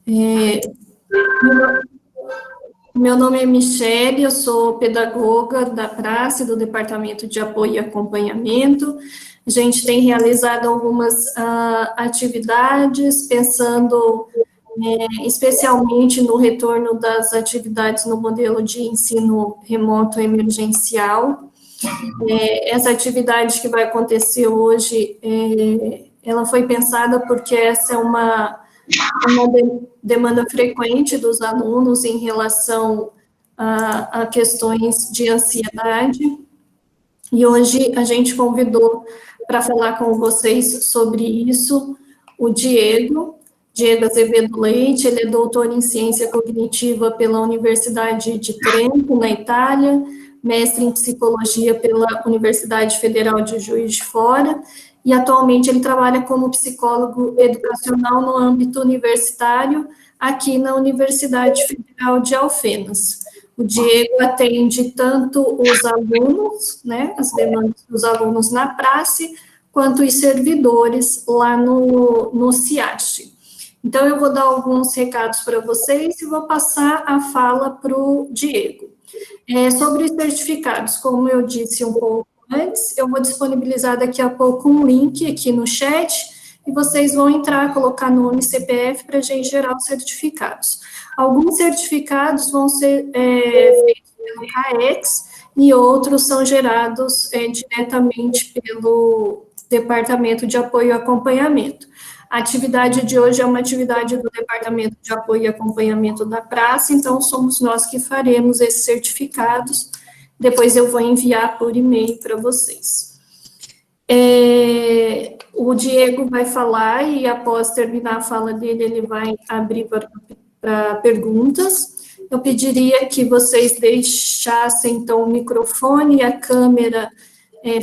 É, meu nome é Michele, eu sou pedagoga da Praça, do Departamento de Apoio e Acompanhamento. A gente tem realizado algumas atividades, pensando especialmente no retorno das atividades no modelo de ensino remoto emergencial. Essa atividade que vai acontecer hoje, ela foi pensada porque essa é uma demanda frequente dos alunos em relação a questões de ansiedade. E hoje a gente convidou para falar com vocês sobre isso o Diego Azevedo Leite. Ele é doutor em ciência cognitiva pela Universidade de Trento, na Itália, mestre em psicologia pela Universidade Federal de Juiz de Fora, e atualmente ele trabalha como psicólogo educacional no âmbito universitário aqui na Universidade Federal de Alfenas. O Diego atende tanto os alunos, né, as demandas dos alunos na praça, quanto os servidores lá no CIAST. Então, eu vou dar alguns recados para vocês e vou passar a fala para o Diego. Sobre os certificados, como eu disse um pouco antes, eu vou disponibilizar daqui a pouco um link aqui no chat e vocês vão entrar, colocar nome e CPF para a gente gerar os certificados. Alguns certificados vão ser feitos pelo CAEX e outros são gerados diretamente pelo Departamento de Apoio e Acompanhamento. A atividade de hoje é uma atividade do Departamento de Apoio e Acompanhamento da Praça, então somos nós que faremos esses certificados. Depois eu vou enviar por e-mail para vocês. O Diego vai falar e após terminar a fala dele, ele vai abrir para perguntas. Eu pediria que vocês deixassem, então, o microfone e a câmera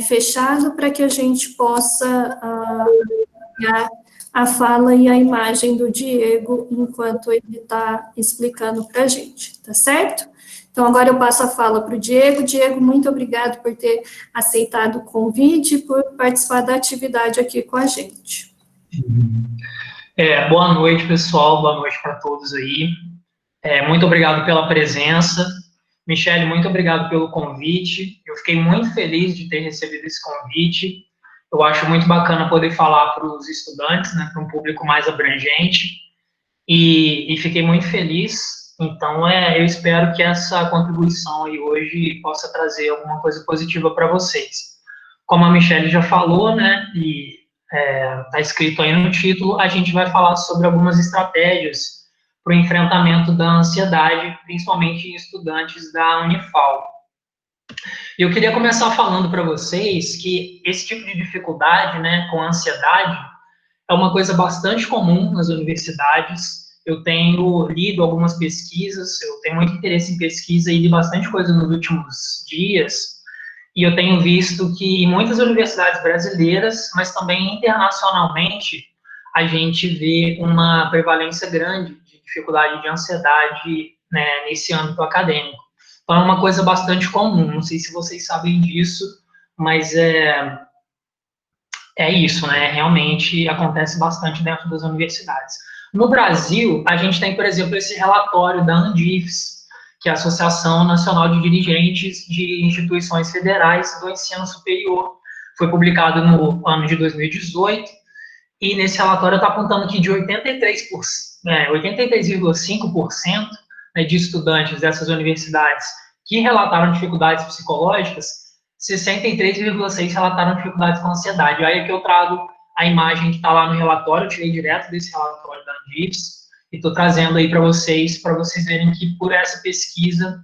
fechado para que a gente possa acompanhar a fala e a imagem do Diego enquanto ele está explicando para a gente, tá certo? Então, agora eu passo a fala para o Diego. Diego, muito obrigado por ter aceitado o convite e por participar da atividade aqui com a gente. Boa noite, pessoal. Boa noite para todos aí. Muito obrigado pela presença. Michele, muito obrigado pelo convite. Eu fiquei muito feliz de ter recebido esse convite. Eu acho muito bacana poder falar para os estudantes, né, para um público mais abrangente. E fiquei muito feliz. Então, eu espero que essa contribuição aí hoje possa trazer alguma coisa positiva para vocês. Como a Michele já falou, né, e está escrito aí no título, a gente vai falar sobre algumas estratégias para o enfrentamento da ansiedade, principalmente em estudantes da Unifal. E eu queria começar falando para vocês que esse tipo de dificuldade, né, com ansiedade, é uma coisa bastante comum nas universidades. Eu tenho lido algumas pesquisas, eu tenho muito interesse em pesquisa e li bastante coisa nos últimos dias, e eu tenho visto que em muitas universidades brasileiras, mas também internacionalmente, a gente vê uma prevalência grande de dificuldade de ansiedade, né, nesse âmbito acadêmico. Então, é uma coisa bastante comum, não sei se vocês sabem disso, mas é isso, né? Realmente acontece bastante dentro das universidades. No Brasil, a gente tem, por exemplo, esse relatório da ANDIFES, que é a Associação Nacional de Dirigentes de Instituições Federais do Ensino Superior. Foi publicado no ano de 2018, e nesse relatório está apontando que de 83,5%, né, de estudantes dessas universidades que relataram dificuldades psicológicas, 63,6% relataram dificuldades com ansiedade. Aí é que eu trago a imagem que está lá no relatório, eu tirei direto desse relatório da ANDIFES, e estou trazendo aí para vocês verem que por essa pesquisa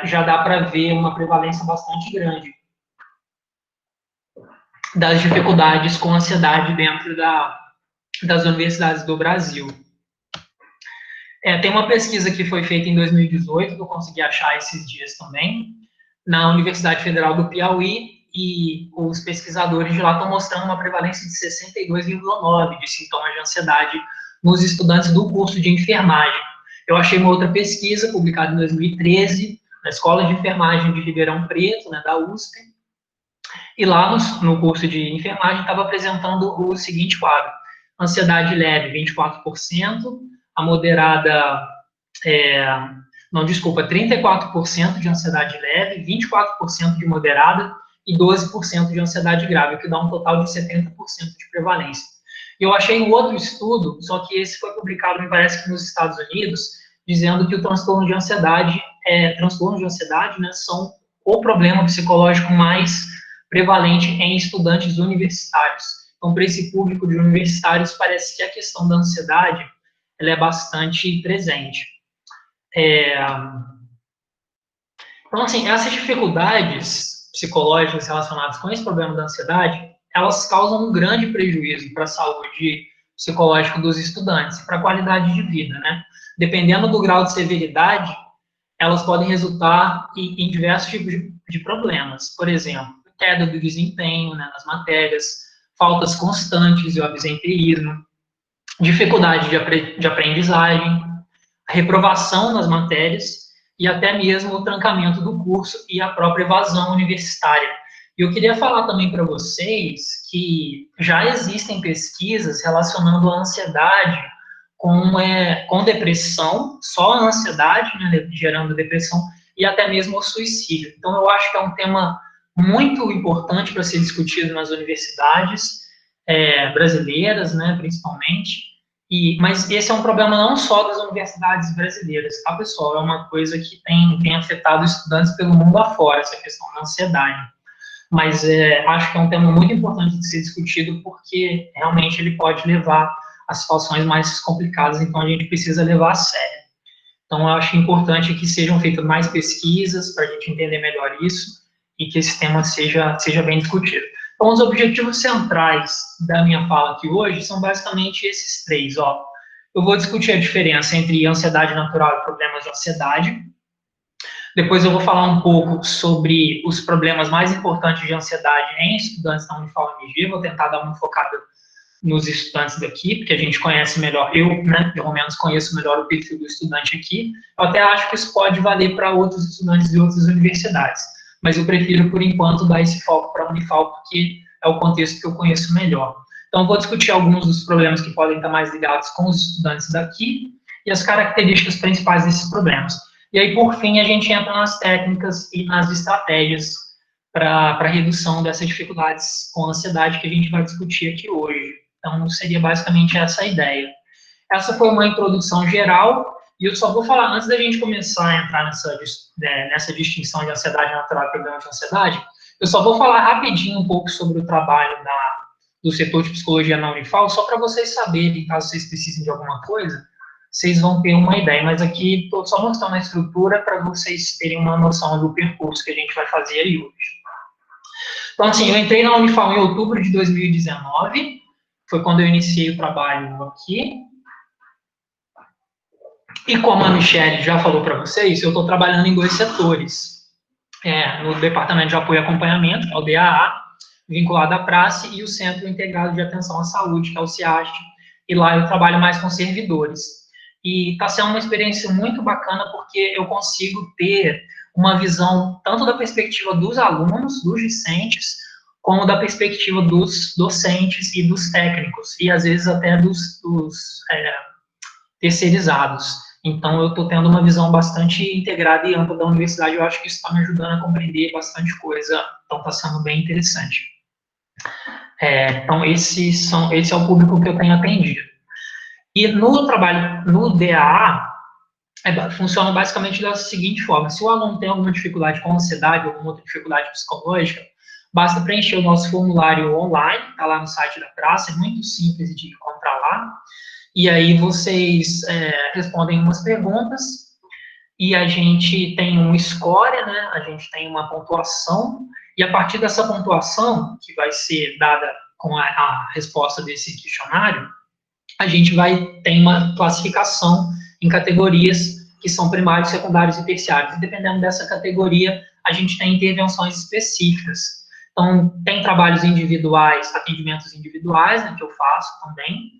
já dá para ver uma prevalência bastante grande das dificuldades com ansiedade dentro das universidades do Brasil. Tem uma pesquisa que foi feita em 2018, que eu consegui achar esses dias também, na Universidade Federal do Piauí, e os pesquisadores de lá estão mostrando uma prevalência de 62,9% de sintomas de ansiedade nos estudantes do curso de enfermagem. Eu achei uma outra pesquisa, publicada em 2013, na Escola de Enfermagem de Ribeirão Preto, né, da USP, e lá no curso de enfermagem estava apresentando o seguinte quadro: ansiedade leve, 24%, a moderada, não, desculpa, 34% de ansiedade leve, 24% de moderada e 12% de ansiedade grave, o que dá um total de 70% de prevalência. Eu achei um outro estudo, só que esse foi publicado, me parece que nos Estados Unidos, dizendo que o transtorno de ansiedade, né, são o problema psicológico mais prevalente em estudantes universitários. Então, para esse público de universitários, parece que a questão da ansiedade, ela é bastante presente. Então, assim, essas dificuldades psicológicas relacionadas com esse problema da ansiedade, elas causam um grande prejuízo para a saúde psicológica dos estudantes, para a qualidade de vida, né? Dependendo do grau de severidade, elas podem resultar em diversos tipos de problemas. Por exemplo, queda do desempenho, né, nas matérias, faltas constantes e o absenteísmo, dificuldade de aprendizagem, reprovação nas matérias e até mesmo o trancamento do curso e a própria evasão universitária. E eu queria falar também para vocês que já existem pesquisas relacionando a ansiedade com depressão, só a ansiedade, né, gerando depressão, e até mesmo o suicídio. Então, eu acho que é um tema muito importante para ser discutido nas universidades brasileiras, né, principalmente. Mas esse é um problema não só das universidades brasileiras, tá, pessoal? É uma coisa que tem afetado estudantes pelo mundo afora, essa questão da ansiedade. Mas acho que é um tema muito importante de ser discutido, porque realmente ele pode levar a situações mais complicadas, então a gente precisa levar a sério. Então, eu acho importante que sejam feitas mais pesquisas para a gente entender melhor isso e que esse tema seja bem discutido. Então, os objetivos centrais da minha fala aqui hoje são basicamente esses três, ó. Eu vou discutir a diferença entre ansiedade natural e problemas de ansiedade. Depois eu vou falar um pouco sobre os problemas mais importantes de ansiedade em estudantes da Unifal-MG, vou tentar dar uma focada nos estudantes daqui, porque a gente conhece melhor, eu, né, pelo menos conheço melhor o perfil do estudante aqui. Eu até acho que isso pode valer para outros estudantes de outras universidades, mas eu prefiro, por enquanto, dar esse foco para a Unifal, porque é o contexto que eu conheço melhor. Então, eu vou discutir alguns dos problemas que podem estar mais ligados com os estudantes daqui e as características principais desses problemas. E aí, por fim, a gente entra nas técnicas e nas estratégias para redução dessas dificuldades com ansiedade que a gente vai discutir aqui hoje. Então, seria basicamente essa a ideia. Essa foi uma introdução geral, e eu só vou falar, antes da gente começar a entrar nessa distinção de ansiedade natural e problema de ansiedade, eu só vou falar rapidinho um pouco sobre o trabalho do setor de psicologia na Unifal, só para vocês saberem, caso vocês precisem de alguma coisa, vocês vão ter uma ideia. Mas aqui estou só mostrando a estrutura para vocês terem uma noção do percurso que a gente vai fazer aí hoje. Então, assim, eu entrei na Unifal em outubro de 2019, foi quando eu iniciei o trabalho aqui. E como a Michelle já falou para vocês, eu estou trabalhando em dois setores. No Departamento de Apoio e Acompanhamento, que é o DAA, vinculado à praça, e o Centro Integrado de Atenção à Saúde, que é o CIAST, e lá eu trabalho mais com servidores. E está sendo uma experiência muito bacana, porque eu consigo ter uma visão tanto da perspectiva dos alunos, dos discentes, como da perspectiva dos docentes e dos técnicos, e às vezes até dos terceirizados. Então, eu estou tendo uma visão bastante integrada e ampla da universidade. Eu acho que isso está me ajudando a compreender bastante coisa. Então, está sendo bem interessante. Então, esse é o público que eu tenho atendido. E no trabalho, no DAA, funciona basicamente da seguinte forma. Se o aluno tem alguma dificuldade com ansiedade ou alguma outra dificuldade psicológica, basta preencher o nosso formulário online, está lá no site da praça, é muito simples de encontrar lá. E aí vocês respondem umas perguntas e a gente tem um score, né? A gente tem uma pontuação, e a partir dessa pontuação, que vai ser dada com a resposta desse questionário, a gente vai ter uma classificação em categorias que são primários, secundários e terciários. E dependendo dessa categoria, a gente tem intervenções específicas. Então, tem trabalhos individuais, atendimentos individuais, né, que eu faço também.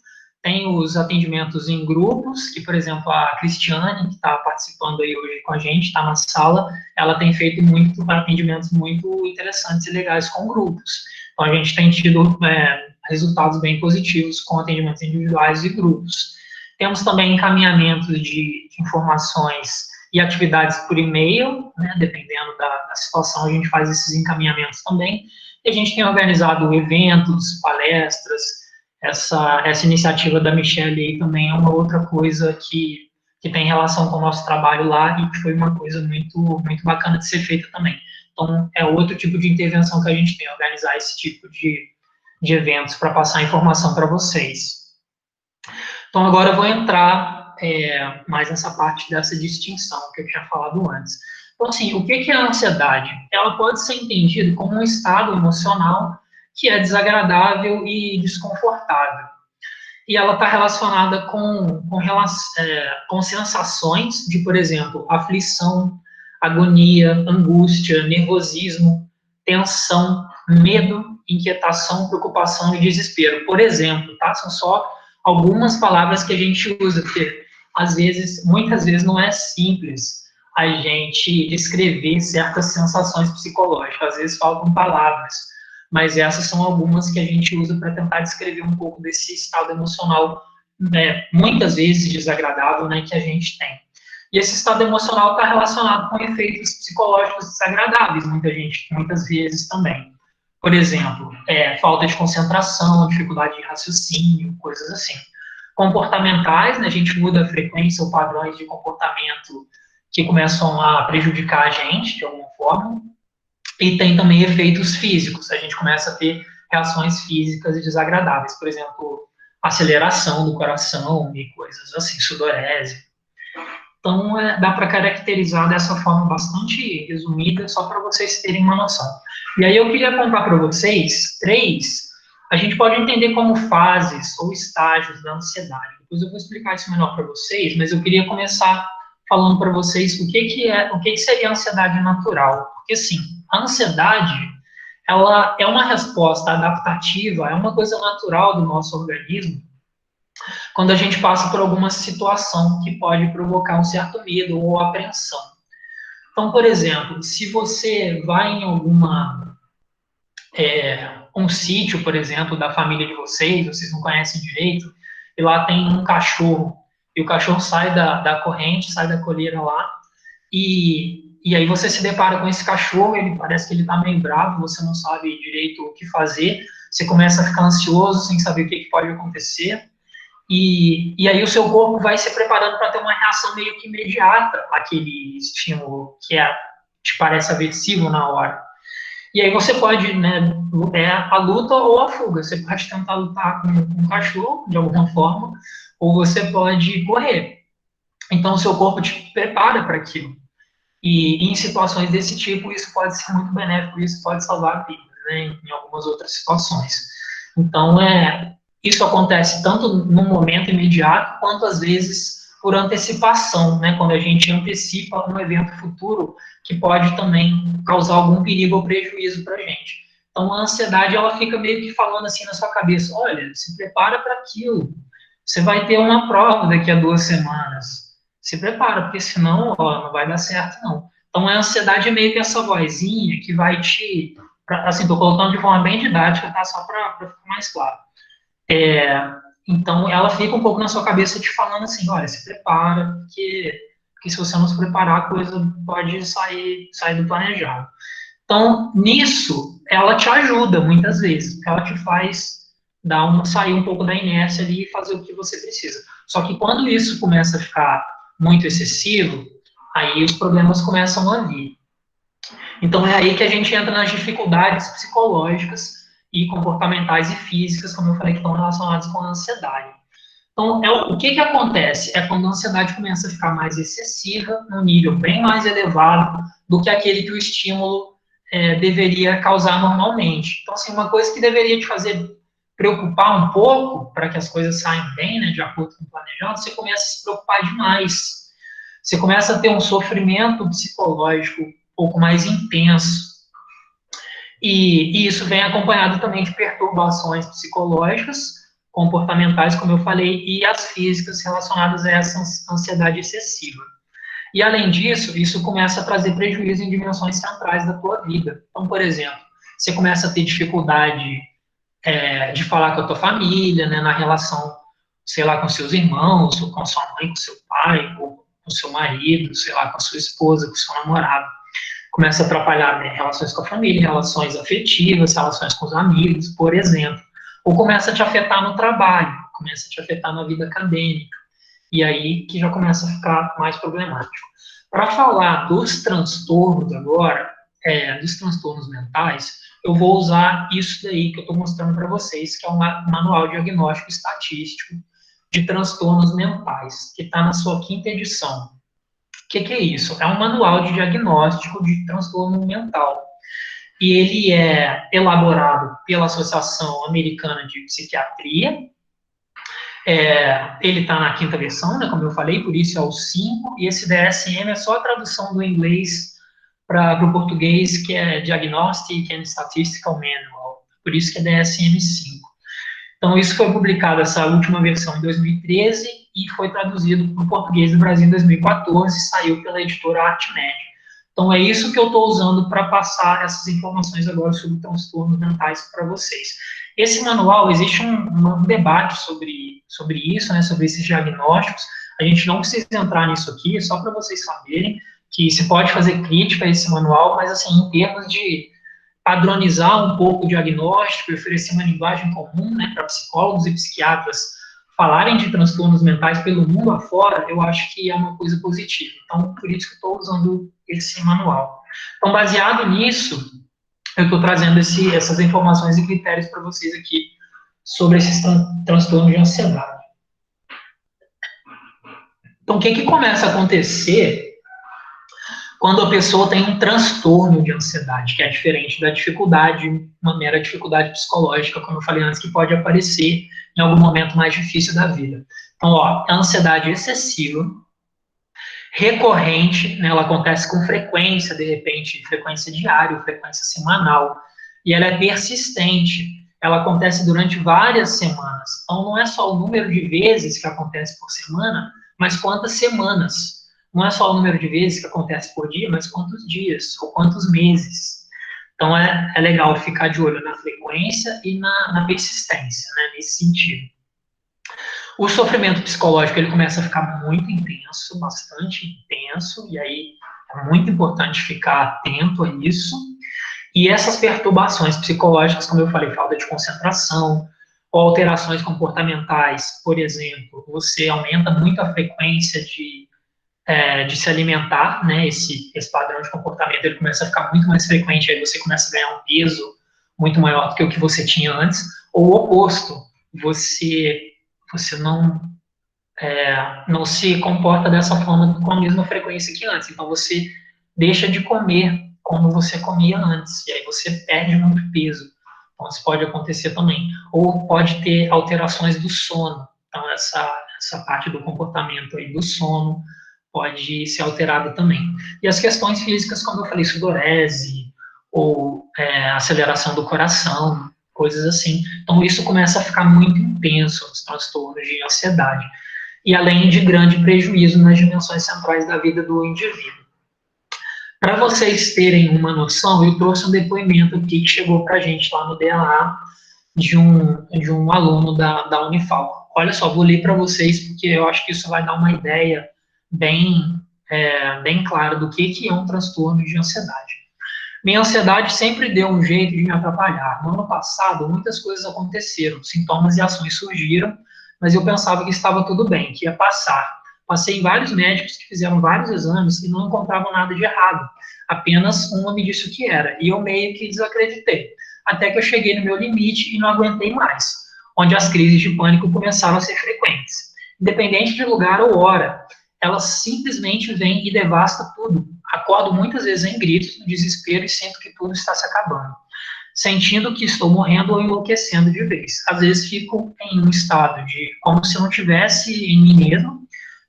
Tem os atendimentos em grupos, que, por exemplo, a Cristiane, que está participando aí hoje com a gente, está na sala, ela tem feito atendimentos muito interessantes e legais com grupos. Então, a gente tem tido resultados bem positivos com atendimentos individuais e grupos. Temos também encaminhamentos de informações e atividades por e-mail, né, dependendo da situação, a gente faz esses encaminhamentos também. E a gente tem organizado eventos, palestras, essa iniciativa da Michelle aí também é uma outra coisa que tem relação com o nosso trabalho lá e que foi uma coisa muito, muito bacana de ser feita também. Então, é outro tipo de intervenção que a gente tem, organizar esse tipo de eventos para passar informação para vocês. Então, agora eu vou entrar mais nessa parte dessa distinção que eu tinha falado antes. Então, assim, o que é a ansiedade? Ela pode ser entendida como um estado emocional que é desagradável e desconfortável. E ela está relacionada com sensações de, por exemplo, aflição, agonia, angústia, nervosismo, tensão, medo, inquietação, preocupação e desespero. Por exemplo, tá? São só algumas palavras que a gente usa, porque muitas vezes não é simples a gente descrever certas sensações psicológicas, às vezes faltam palavras, mas essas são algumas que a gente usa para tentar descrever um pouco desse estado emocional, né, muitas vezes desagradável, né, que a gente tem. E esse estado emocional está relacionado com efeitos psicológicos desagradáveis, muitas vezes também. Por exemplo, falta de concentração, dificuldade de raciocínio, coisas assim. Comportamentais, né, a gente muda a frequência ou padrões de comportamento que começam a prejudicar a gente, de alguma forma. E tem também efeitos físicos, a gente começa a ter reações físicas desagradáveis, por exemplo, aceleração do coração e coisas assim, sudorese. Então, dá para caracterizar dessa forma bastante resumida, só para vocês terem uma noção. E aí eu queria contar para vocês a gente pode entender como fases ou estágios da ansiedade. Depois eu vou explicar isso melhor para vocês, mas eu queria começar falando para vocês o que seria a ansiedade natural. Porque, assim, a ansiedade, ela é uma resposta adaptativa, é uma coisa natural do nosso organismo, quando a gente passa por alguma situação que pode provocar um certo medo ou apreensão. Então, por exemplo, se você vai em um sítio, por exemplo, da família de vocês não conhecem direito, e lá tem um cachorro, e o cachorro sai da corrente, sai da coleira lá, e aí você se depara com esse cachorro, ele parece que ele está meio bravo, você não sabe direito o que fazer, você começa a ficar ansioso, sem saber o que pode acontecer, e aí o seu corpo vai se preparando para ter uma reação meio que imediata àquele estímulo que te parece aversivo na hora. E aí você pode, né, a luta ou a fuga. Você pode tentar lutar com um cachorro, de alguma forma, ou você pode correr. Então, o seu corpo te prepara para aquilo. E em situações desse tipo, isso pode ser muito benéfico, isso pode salvar vidas, né, em algumas outras situações. Então, isso acontece tanto no momento imediato, quanto às vezes por antecipação, né, quando a gente antecipa um evento futuro que pode também causar algum perigo ou prejuízo para a gente. Então, a ansiedade, ela fica meio que falando assim na sua cabeça, olha, se prepara para aquilo, você vai ter uma prova daqui a 2 semanas, se prepara, porque senão, não vai dar certo, não. Então, a ansiedade é meio que essa vozinha que vai assim, estou colocando de forma bem didática, tá? Só para ficar mais claro. Então, ela fica um pouco na sua cabeça te falando assim, olha, se prepara, porque se você não se preparar, a coisa pode sair do planejado. Então, nisso, ela te ajuda muitas vezes, porque ela te faz sair um pouco da inércia ali e fazer o que você precisa. Só que quando isso começa a ficar muito excessivo, aí os problemas começam a vir. Então, é aí que a gente entra nas dificuldades psicológicas e comportamentais e físicas, como eu falei, que estão relacionadas com a ansiedade. Então, o que acontece? É quando a ansiedade começa a ficar mais excessiva, num nível bem mais elevado do que aquele que o estímulo deveria causar normalmente. Então, assim, uma coisa que deveria te fazer preocupar um pouco, para que as coisas saiam bem, né, de acordo com o planejado, você começa a se preocupar demais. Você começa a ter um sofrimento psicológico um pouco mais intenso. E isso vem acompanhado também de perturbações psicológicas, comportamentais, como eu falei, e as físicas relacionadas a essa ansiedade excessiva. E, além disso, isso começa a trazer prejuízo em dimensões centrais da tua vida. Então, por exemplo, você começa a ter dificuldade de falar com a tua família, né, na relação sei lá, com seus irmãos, ou com a sua mãe, com seu pai, ou com seu marido, sei lá, com a sua esposa, com o seu namorado. Começa a atrapalhar, né, relações com a família, relações afetivas, relações com os amigos, por exemplo. Ou começa a te afetar no trabalho, começa a te afetar na vida acadêmica. E aí que já começa a ficar mais problemático. Para falar dos transtornos agora, dos transtornos mentais, eu vou usar isso daí que eu estou mostrando para vocês, que é um manual diagnóstico estatístico de transtornos mentais, que está na sua 5ª edição. O que é isso? É um manual de diagnóstico de transtorno mental. E ele é elaborado pela Associação Americana de Psiquiatria. Ele está na 5ª versão, né, como eu falei, por isso é o 5, e esse DSM é só a tradução do inglês para o português, que é Diagnostic and Statistical Manual, por isso que é DSM-5. Então, isso foi publicado, essa última versão, em 2013, e foi traduzido para o português do Brasil em 2014, e saiu pela editora ArtMed. Então, é isso que eu estou usando para passar essas informações agora sobre transtornos mentais para vocês. Esse manual, existe um debate sobre isso, né, sobre esses diagnósticos. A gente não precisa entrar nisso aqui, é só para vocês saberem que se pode fazer crítica a esse manual, mas, assim, em termos de padronizar um pouco o diagnóstico e oferecer uma linguagem comum, né, para psicólogos e psiquiatras falarem de transtornos mentais pelo mundo afora, eu acho que é uma coisa positiva. Então, por isso que eu estou usando esse manual. Então, baseado nisso, eu estou trazendo essas informações e critérios para vocês aqui sobre esses transtornos de ansiedade. Então, o que começa a acontecer quando a pessoa tem um transtorno de ansiedade, que é diferente da dificuldade, uma mera dificuldade psicológica, como eu falei antes, que pode aparecer em algum momento mais difícil da vida. Então, a ansiedade excessiva, recorrente, né, ela acontece com frequência, de repente, frequência diária, frequência semanal, e ela é persistente, ela acontece durante várias semanas. Então, não é só o número de vezes que acontece por semana, mas quantas semanas. Não é só o número de vezes que acontece por dia, mas quantos dias, ou quantos meses. Então, é legal ficar de olho na frequência e na persistência, né, nesse sentido. O sofrimento psicológico, ele começa a ficar muito intenso, bastante intenso, e aí é muito importante ficar atento a isso. E essas perturbações psicológicas, como eu falei, falta de concentração, ou alterações comportamentais, por exemplo, você aumenta muito a frequência de se alimentar, né, esse padrão de comportamento, ele começa a ficar muito mais frequente, aí você começa a ganhar um peso muito maior do que o que você tinha antes, ou o oposto, você não se comporta dessa forma com a mesma frequência que antes, então você deixa de comer como você comia antes, e aí você perde muito peso, então isso pode acontecer também, ou pode ter alterações do sono, então essa parte do comportamento aí do sono pode ser alterada também. E as questões físicas, como eu falei, sudorese, ou aceleração do coração, coisas assim. Então, isso começa a ficar muito intenso, os transtornos de ansiedade. E além de grande prejuízo nas dimensões centrais da vida do indivíduo. Para vocês terem uma noção, eu trouxe um depoimento aqui que chegou para a gente lá no DAA de um aluno da Unifal. Olha só, vou ler para vocês, porque eu acho que isso vai dar uma ideia bem clara do que é um transtorno de ansiedade. Minha ansiedade sempre deu um jeito de me atrapalhar. No ano passado, muitas coisas aconteceram, sintomas e ações surgiram, mas eu pensava que estava tudo bem, que ia passar. Passei em vários médicos que fizeram vários exames e não encontravam nada de errado. Apenas uma me disse o que era, e eu meio que desacreditei. Até que eu cheguei no meu limite e não aguentei mais, onde as crises de pânico começaram a ser frequentes. Independente de lugar ou hora, ela simplesmente vem e devasta tudo. Acordo muitas vezes em gritos, no desespero, e sinto que tudo está se acabando. Sentindo que estou morrendo ou enlouquecendo de vez. Às vezes fico em um estado de como se não tivesse em mim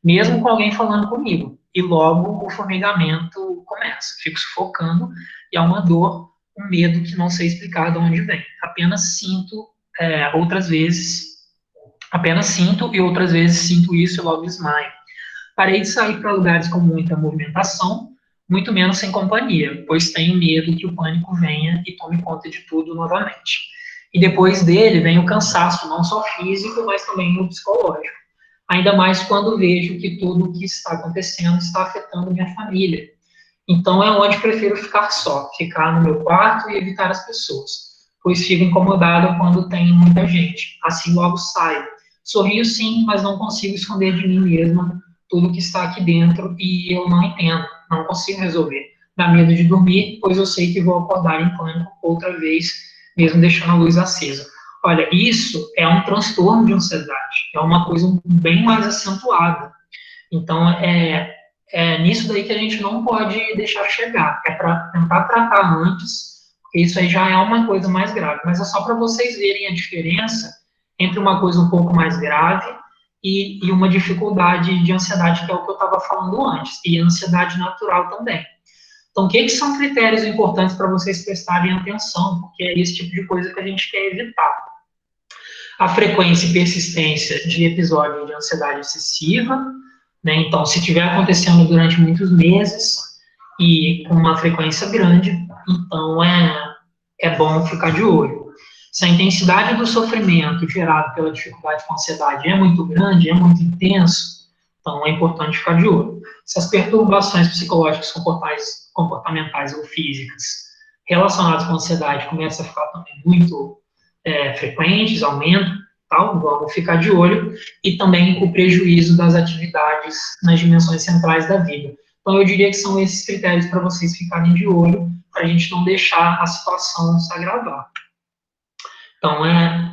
mesmo com alguém falando comigo. E logo o formigamento começa. Fico sufocando e há uma dor, um medo que não sei explicar de onde vem. Apenas sinto e outras vezes sinto isso e logo desmaio. Parei de sair para lugares com muita movimentação, muito menos sem companhia, pois tenho medo que o pânico venha e tome conta de tudo novamente. E depois dele vem o cansaço, não só físico, mas também o psicológico. Ainda mais quando vejo que tudo o que está acontecendo está afetando minha família. Então é onde prefiro ficar só, ficar no meu quarto e evitar as pessoas, pois fico incomodado quando tem muita gente. Assim logo saio. Sorrio sim, mas não consigo esconder de mim mesma tudo que está aqui dentro e eu não entendo, não consigo resolver. Dá medo de dormir, pois eu sei que vou acordar em pânico outra vez, mesmo deixando a luz acesa. Olha, isso é um transtorno de ansiedade, é uma coisa bem mais acentuada. Então, é nisso daí que a gente não pode deixar chegar, é para tentar tratar antes, porque isso aí já é uma coisa mais grave, mas é só para vocês verem a diferença entre uma coisa um pouco mais grave e uma dificuldade de ansiedade, que é o que eu estava falando antes, e ansiedade natural também. Então, o que são critérios importantes para vocês prestarem atenção, porque é esse tipo de coisa que a gente quer evitar. A frequência e persistência de episódios de ansiedade excessiva, né? Então, se estiver acontecendo durante muitos meses e com uma frequência grande, então é bom ficar de olho. Se a intensidade do sofrimento gerado pela dificuldade com ansiedade é muito grande, é muito intenso, então é importante ficar de olho. Se as perturbações psicológicas, comportamentais ou físicas relacionadas com ansiedade começam a ficar também muito frequentes, aumentam, tal, vamos ficar de olho, e também o prejuízo das atividades nas dimensões centrais da vida. Então, eu diria que são esses critérios para vocês ficarem de olho, para a gente não deixar a situação se agravar. Então,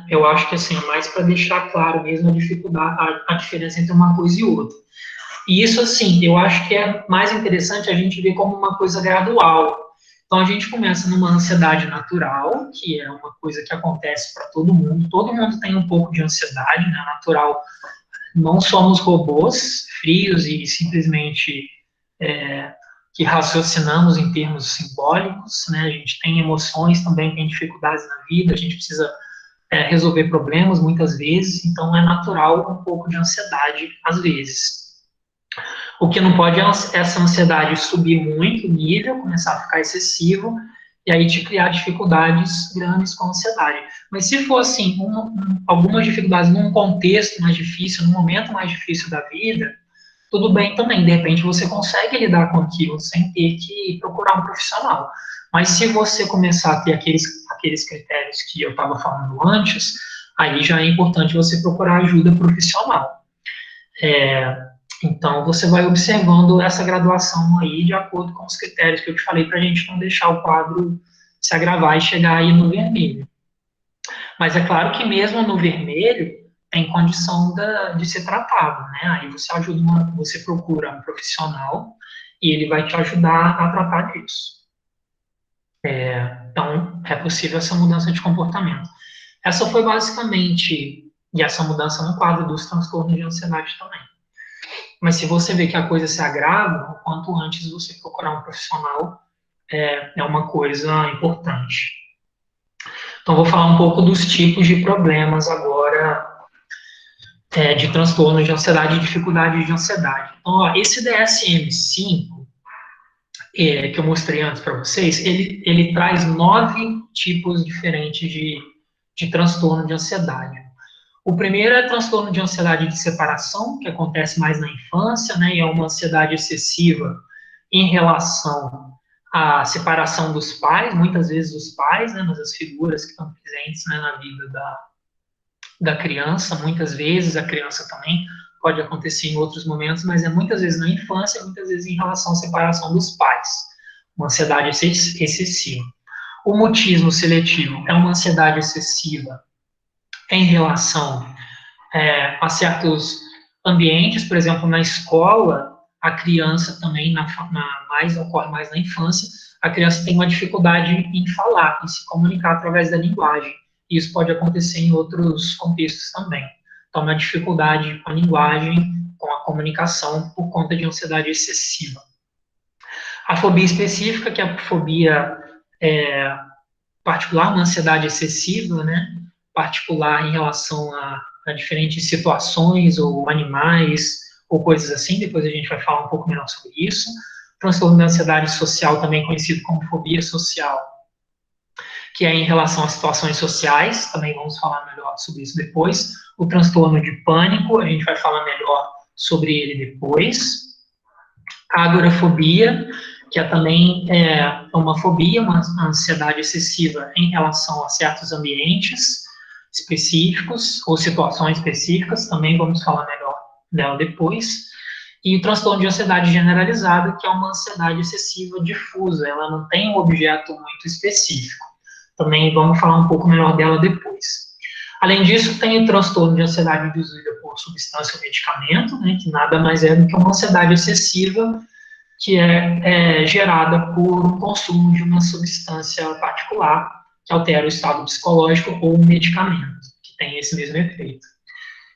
eu acho que assim, é mais para deixar claro mesmo a dificuldade, a diferença entre uma coisa e outra. E isso, assim, eu acho que é mais interessante a gente ver como uma coisa gradual. Então, a gente começa numa ansiedade natural, que é uma coisa que acontece para todo mundo tem um pouco de ansiedade, né, natural. Não somos robôs frios e simplesmente que raciocinamos em termos simbólicos, né, a gente tem emoções também, tem dificuldades na vida, a gente precisa resolver problemas muitas vezes, então é natural um pouco de ansiedade às vezes. O que não pode é essa ansiedade subir muito o nível, começar a ficar excessivo, e aí te criar dificuldades grandes com a ansiedade. Mas se for assim, algumas dificuldades num contexto mais difícil, num momento mais difícil da vida, tudo bem também. De repente você consegue lidar com aquilo sem ter que procurar um profissional. Mas se você começar a ter aqueles critérios que eu estava falando antes, aí já é importante você procurar ajuda profissional. Então, você vai observando essa graduação aí de acordo com os critérios que eu te falei, para a gente não deixar o quadro se agravar e chegar aí no vermelho. Mas é claro que mesmo no vermelho, tem condição de ser tratado, né? Aí você procura um profissional e ele vai te ajudar a tratar disso. Então, é possível essa mudança de comportamento. Essa foi basicamente, e essa mudança no quadro dos transtornos de ansiedade também. Mas se você vê que a coisa se agrava, o quanto antes você procurar um profissional é uma coisa importante. Então, vou falar um pouco dos tipos de problemas agora, de transtornos de ansiedade e dificuldade de ansiedade. Então, ó, esse DSM-5, que eu mostrei antes para vocês, ele traz 9 tipos diferentes de transtorno de ansiedade. O primeiro é transtorno de ansiedade de separação, que acontece mais na infância, né, e é uma ansiedade excessiva em relação à separação dos pais, muitas vezes os pais, né, mas as figuras que estão presentes, né, na vida da criança, muitas vezes a criança também pode acontecer em outros momentos, mas é muitas vezes na infância, muitas vezes em relação à separação dos pais, uma ansiedade excessiva. O mutismo seletivo é uma ansiedade excessiva em relação a certos ambientes, por exemplo, na escola, a criança também, ocorre mais na infância, a criança tem uma dificuldade em falar, em se comunicar através da linguagem. Isso pode acontecer em outros contextos também. Então, uma dificuldade com a linguagem, com a comunicação, por conta de ansiedade excessiva. A fobia específica, que é a fobia particular, uma ansiedade excessiva, né? Particular em relação a diferentes situações ou animais ou coisas assim, depois a gente vai falar um pouco melhor sobre isso. Transtorno da ansiedade social, também conhecido como fobia social, que é em relação às situações sociais, também vamos falar melhor sobre isso depois. O transtorno de pânico, a gente vai falar melhor sobre ele depois. A agorafobia, que é também uma fobia, uma ansiedade excessiva em relação a certos ambientes específicos ou situações específicas, também vamos falar melhor dela depois. E o transtorno de ansiedade generalizada, que é uma ansiedade excessiva difusa, ela não tem um objeto muito específico. Também vamos falar um pouco melhor dela depois. Além disso, tem o transtorno de ansiedade induzida por substância ou medicamento, né, que nada mais é do que uma ansiedade excessiva que é gerada por um consumo de uma substância particular que altera o estado psicológico ou um medicamento, que tem esse mesmo efeito.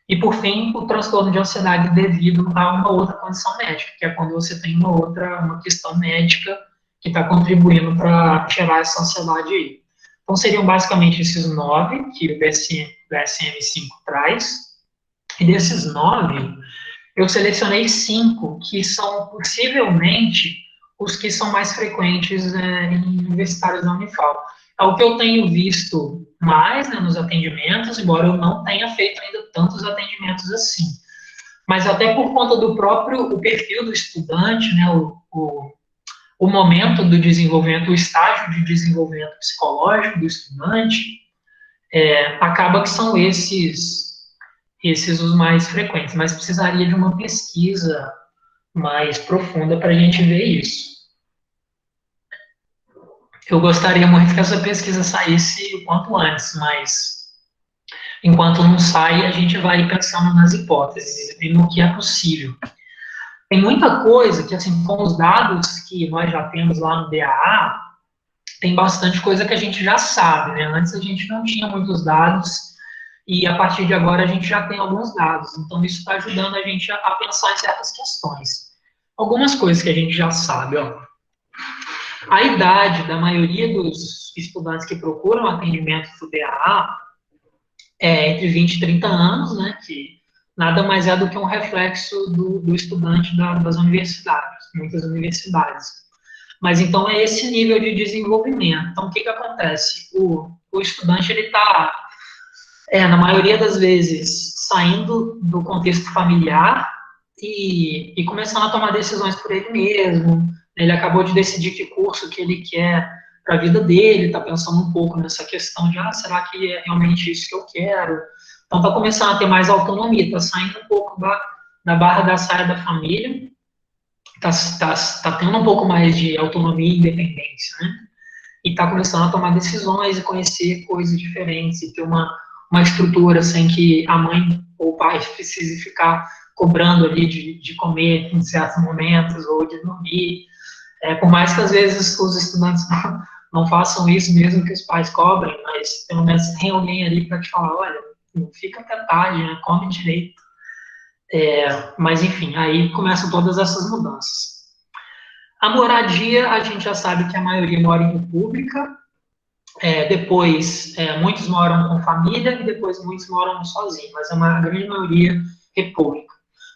E, por fim, o transtorno de ansiedade devido a uma outra condição médica, que é quando você tem uma questão médica que está contribuindo para gerar essa ansiedade aí. Então, seriam basicamente esses 9 que o DSM-5 traz. E desses 9, eu selecionei 5 que são possivelmente os que são mais frequentes em universitários da Unifal. É o que eu tenho visto mais, né, nos atendimentos, embora eu não tenha feito ainda tantos atendimentos assim. Mas até por conta do próprio perfil do estudante, né, o momento do desenvolvimento, o estágio de desenvolvimento psicológico do estudante, acaba que são esses os mais frequentes, mas precisaria de uma pesquisa mais profunda para a gente ver isso. Eu gostaria muito que essa pesquisa saísse o quanto antes, mas enquanto não sai, a gente vai pensando nas hipóteses e no que é possível. Tem muita coisa que, assim, com os dados que nós já temos lá no DAA, tem bastante coisa que a gente já sabe, né? Antes a gente não tinha muitos dados e a partir de agora a gente já tem alguns dados. Então isso está ajudando a gente a pensar em certas questões. Algumas coisas que a gente já sabe, ó. A idade da maioria dos estudantes que procuram atendimento do DAA é entre 20 e 30 anos, né, que nada mais é do que um reflexo do estudante das universidades, muitas universidades. Mas então é esse nível de desenvolvimento. Então o que acontece? O estudante, ele está, na maioria das vezes, saindo do contexto familiar e começando a tomar decisões por ele mesmo. Ele acabou de decidir que curso que ele quer para a vida dele, está pensando um pouco nessa questão de, será que é realmente isso que eu quero? Então, está começando a ter mais autonomia, está saindo um pouco da barra da saia da família, está tendo um pouco mais de autonomia e independência, né? E está começando a tomar decisões e conhecer coisas diferentes, e ter uma estrutura sem que a mãe ou o pai precise ficar cobrando ali de comer em certos momentos, ou de dormir. Por mais que às vezes os estudantes não façam isso mesmo que os pais cobrem, mas pelo menos tem alguém ali para te falar, olha, não fica até tarde, né, come direito. Mas enfim, aí começam todas essas mudanças. A moradia, a gente já sabe que a maioria mora em república, depois muitos moram com família e depois muitos moram sozinhos, mas a grande maioria república.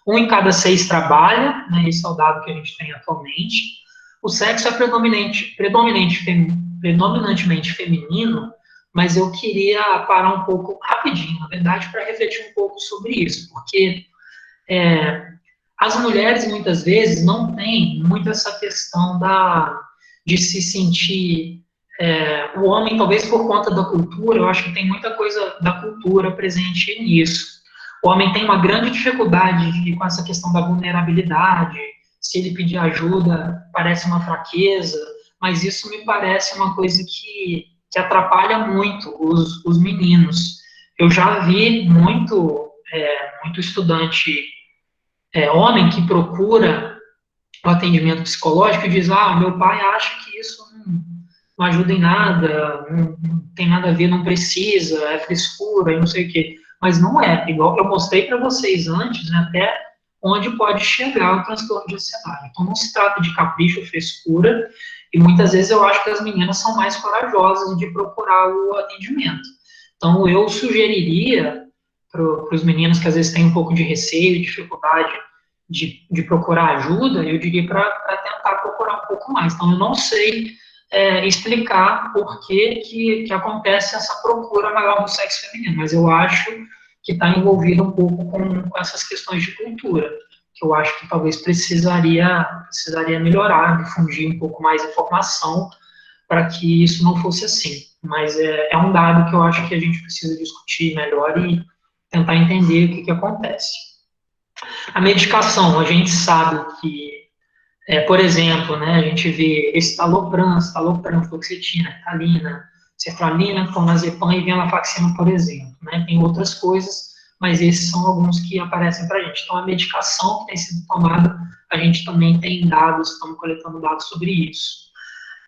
1 em cada 6 trabalha, né, esse é o dado que a gente tem atualmente. O sexo é predominantemente feminino, mas eu queria parar um pouco rapidinho, na verdade, para refletir um pouco sobre isso, porque as mulheres, muitas vezes, não têm muito essa questão de se sentir... o homem, talvez por conta da cultura, eu acho que tem muita coisa da cultura presente nisso. O homem tem uma grande dificuldade com essa questão da vulnerabilidade. Se ele pedir ajuda, parece uma fraqueza, mas isso me parece uma coisa que atrapalha muito os meninos. Eu já vi muito estudante homem que procura o atendimento psicológico e diz, meu pai acha que isso não ajuda em nada, não tem nada a ver, não precisa, é frescura, e não sei o quê. Mas não é, igual eu mostrei para vocês antes, né, até onde pode chegar o transtorno de ansiedade. Então, não se trata de capricho ou frescura, e muitas vezes eu acho que as meninas são mais corajosas de procurar o atendimento. Então, eu sugeriria para os meninos que às vezes têm um pouco de receio, dificuldade de procurar ajuda, eu diria para tentar procurar um pouco mais. Então, eu não sei explicar por que acontece essa procura maior do sexo feminino, mas eu acho que está envolvido um pouco com essas questões de cultura, que eu acho que talvez precisaria melhorar, difundir um pouco mais informação para que isso não fosse assim. Mas é um dado que eu acho que a gente precisa discutir melhor e tentar entender o que acontece. A medicação, a gente sabe que, por exemplo, né, a gente vê escitalopram, fluoxetina, ritalina, sertralina, clonazepam e venlafaxina, por exemplo. Né? Tem outras coisas, mas esses são alguns que aparecem para a gente. Então, a medicação que tem sido tomada, a gente também tem dados, estamos coletando dados sobre isso.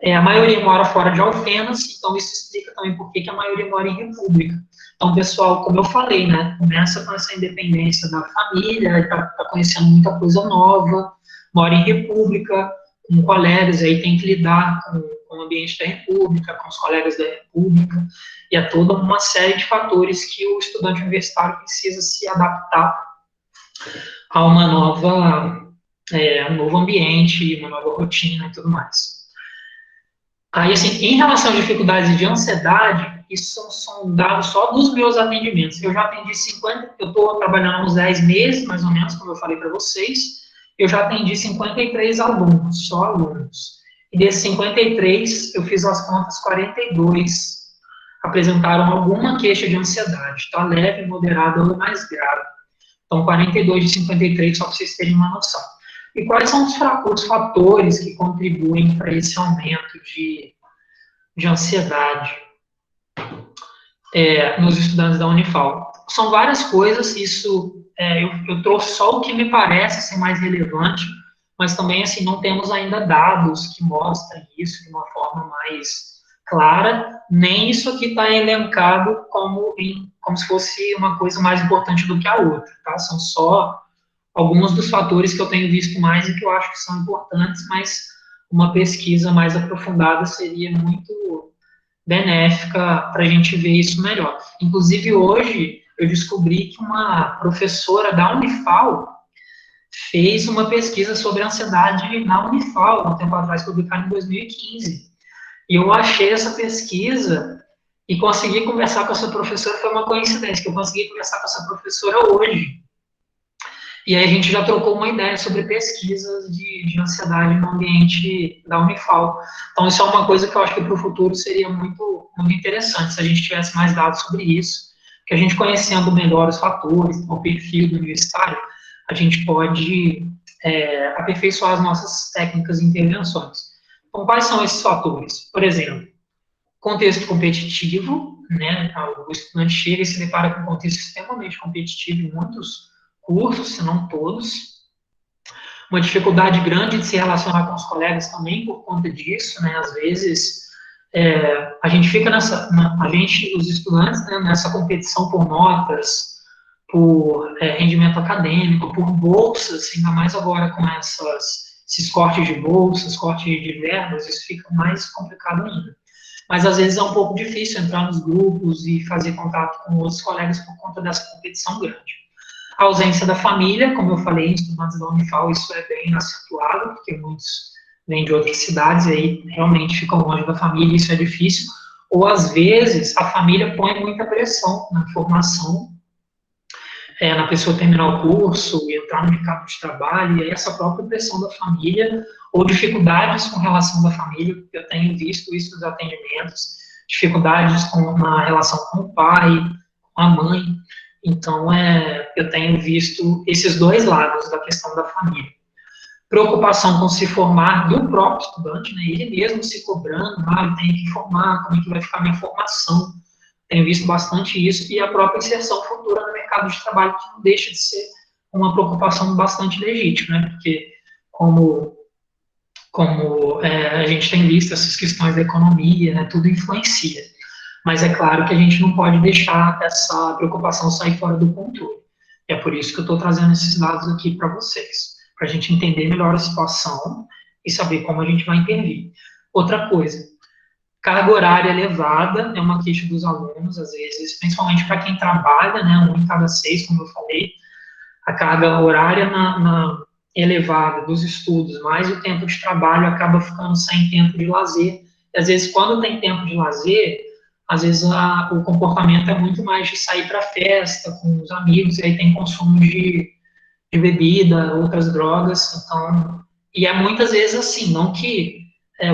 A maioria mora fora de Alfenas, então isso explica também por que a maioria mora em república. Então, pessoal, como eu falei, né, começa com essa independência da família, está conhecendo muita coisa nova, mora em república, com colegas, aí tem que lidar com o ambiente da república, com os colegas da república, e é toda uma série de fatores que o estudante universitário precisa se adaptar a uma um novo ambiente, uma nova rotina e tudo mais. Aí, assim, em relação às dificuldades de ansiedade, isso são dados só dos meus atendimentos. Eu já atendi 50, eu estou trabalhando há uns 10 meses, mais ou menos, como eu falei para vocês. Eu já atendi 53 alunos, só alunos. E desses 53, eu fiz as contas, 42 apresentaram alguma queixa de ansiedade, tá? Leve, moderada ou mais grave. Então, 42 de 53, só para vocês terem uma noção. E quais são os fatores que contribuem para esse aumento de ansiedade nos estudantes da Unifal? São várias coisas, isso eu trouxe só o que me parece ser mais relevante, mas também, assim, não temos ainda dados que mostrem isso de uma forma mais clara, nem isso aqui está elencado como se fosse uma coisa mais importante do que a outra, tá? São só alguns dos fatores que eu tenho visto mais e que eu acho que são importantes, mas uma pesquisa mais aprofundada seria muito benéfica para a gente ver isso melhor. Inclusive, hoje, eu descobri que uma professora da Unifal fez uma pesquisa sobre ansiedade na Unifal, um tempo atrás, publicada em 2015. E eu achei essa pesquisa e consegui conversar com essa professora, foi uma coincidência, que eu consegui conversar com essa professora hoje. E aí a gente já trocou uma ideia sobre pesquisas de ansiedade no ambiente da Unifal. Então, isso é uma coisa que eu acho que para o futuro seria muito, muito interessante, se a gente tivesse mais dados sobre isso, que a gente conhecendo melhor os fatores, o perfil do universitário, a gente pode aperfeiçoar as nossas técnicas e intervenções. Então, quais são esses fatores? Por exemplo, contexto competitivo, né? O estudante chega e se depara com um contexto extremamente competitivo em muitos cursos, se não todos. Uma dificuldade grande de se relacionar com os colegas também por conta disso, né? Às vezes, a gente fica os estudantes, né, nessa competição por notas, por rendimento acadêmico, por bolsas, ainda mais agora com esses cortes de bolsas, cortes de verbas, isso fica mais complicado ainda. Mas, às vezes, é um pouco difícil entrar nos grupos e fazer contato com outros colegas por conta dessa competição grande. A ausência da família, como eu falei, em estudantes da Unifal, isso é bem acentuado, porque muitos vêm de outras cidades e aí realmente ficam longe da família, isso é difícil. Ou, às vezes, a família põe muita pressão na formação, na pessoa terminar o curso e entrar no mercado de trabalho, e aí essa própria pressão da família, ou dificuldades com relação da família, eu tenho visto isso nos atendimentos, dificuldades na relação com o pai, com a mãe. Então, eu tenho visto esses dois lados da questão da família. Preocupação com se formar do próprio estudante, né? Ele mesmo se cobrando, eu tenho que formar, como é que vai ficar minha formação? Tenho visto bastante isso, e a própria inserção futura no mercado de trabalho, que não deixa de ser uma preocupação bastante legítima, né? Porque, como a gente tem visto essas questões da economia, né? Tudo influencia. Mas é claro que a gente não pode deixar essa preocupação sair fora do controle. É por isso que eu estou trazendo esses dados aqui para vocês, para a gente entender melhor a situação e saber como a gente vai intervir. Outra coisa, carga horária elevada é uma queixa dos alunos, às vezes, principalmente para quem trabalha, né, 1 em cada 6, como eu falei, a carga horária elevada dos estudos, mais o tempo de trabalho acaba ficando sem tempo de lazer, E, às vezes, quando tem tempo de lazer, às vezes o comportamento é muito mais de sair para festa com os amigos, e aí tem consumo de bebida, outras drogas, então, e é muitas vezes assim, não que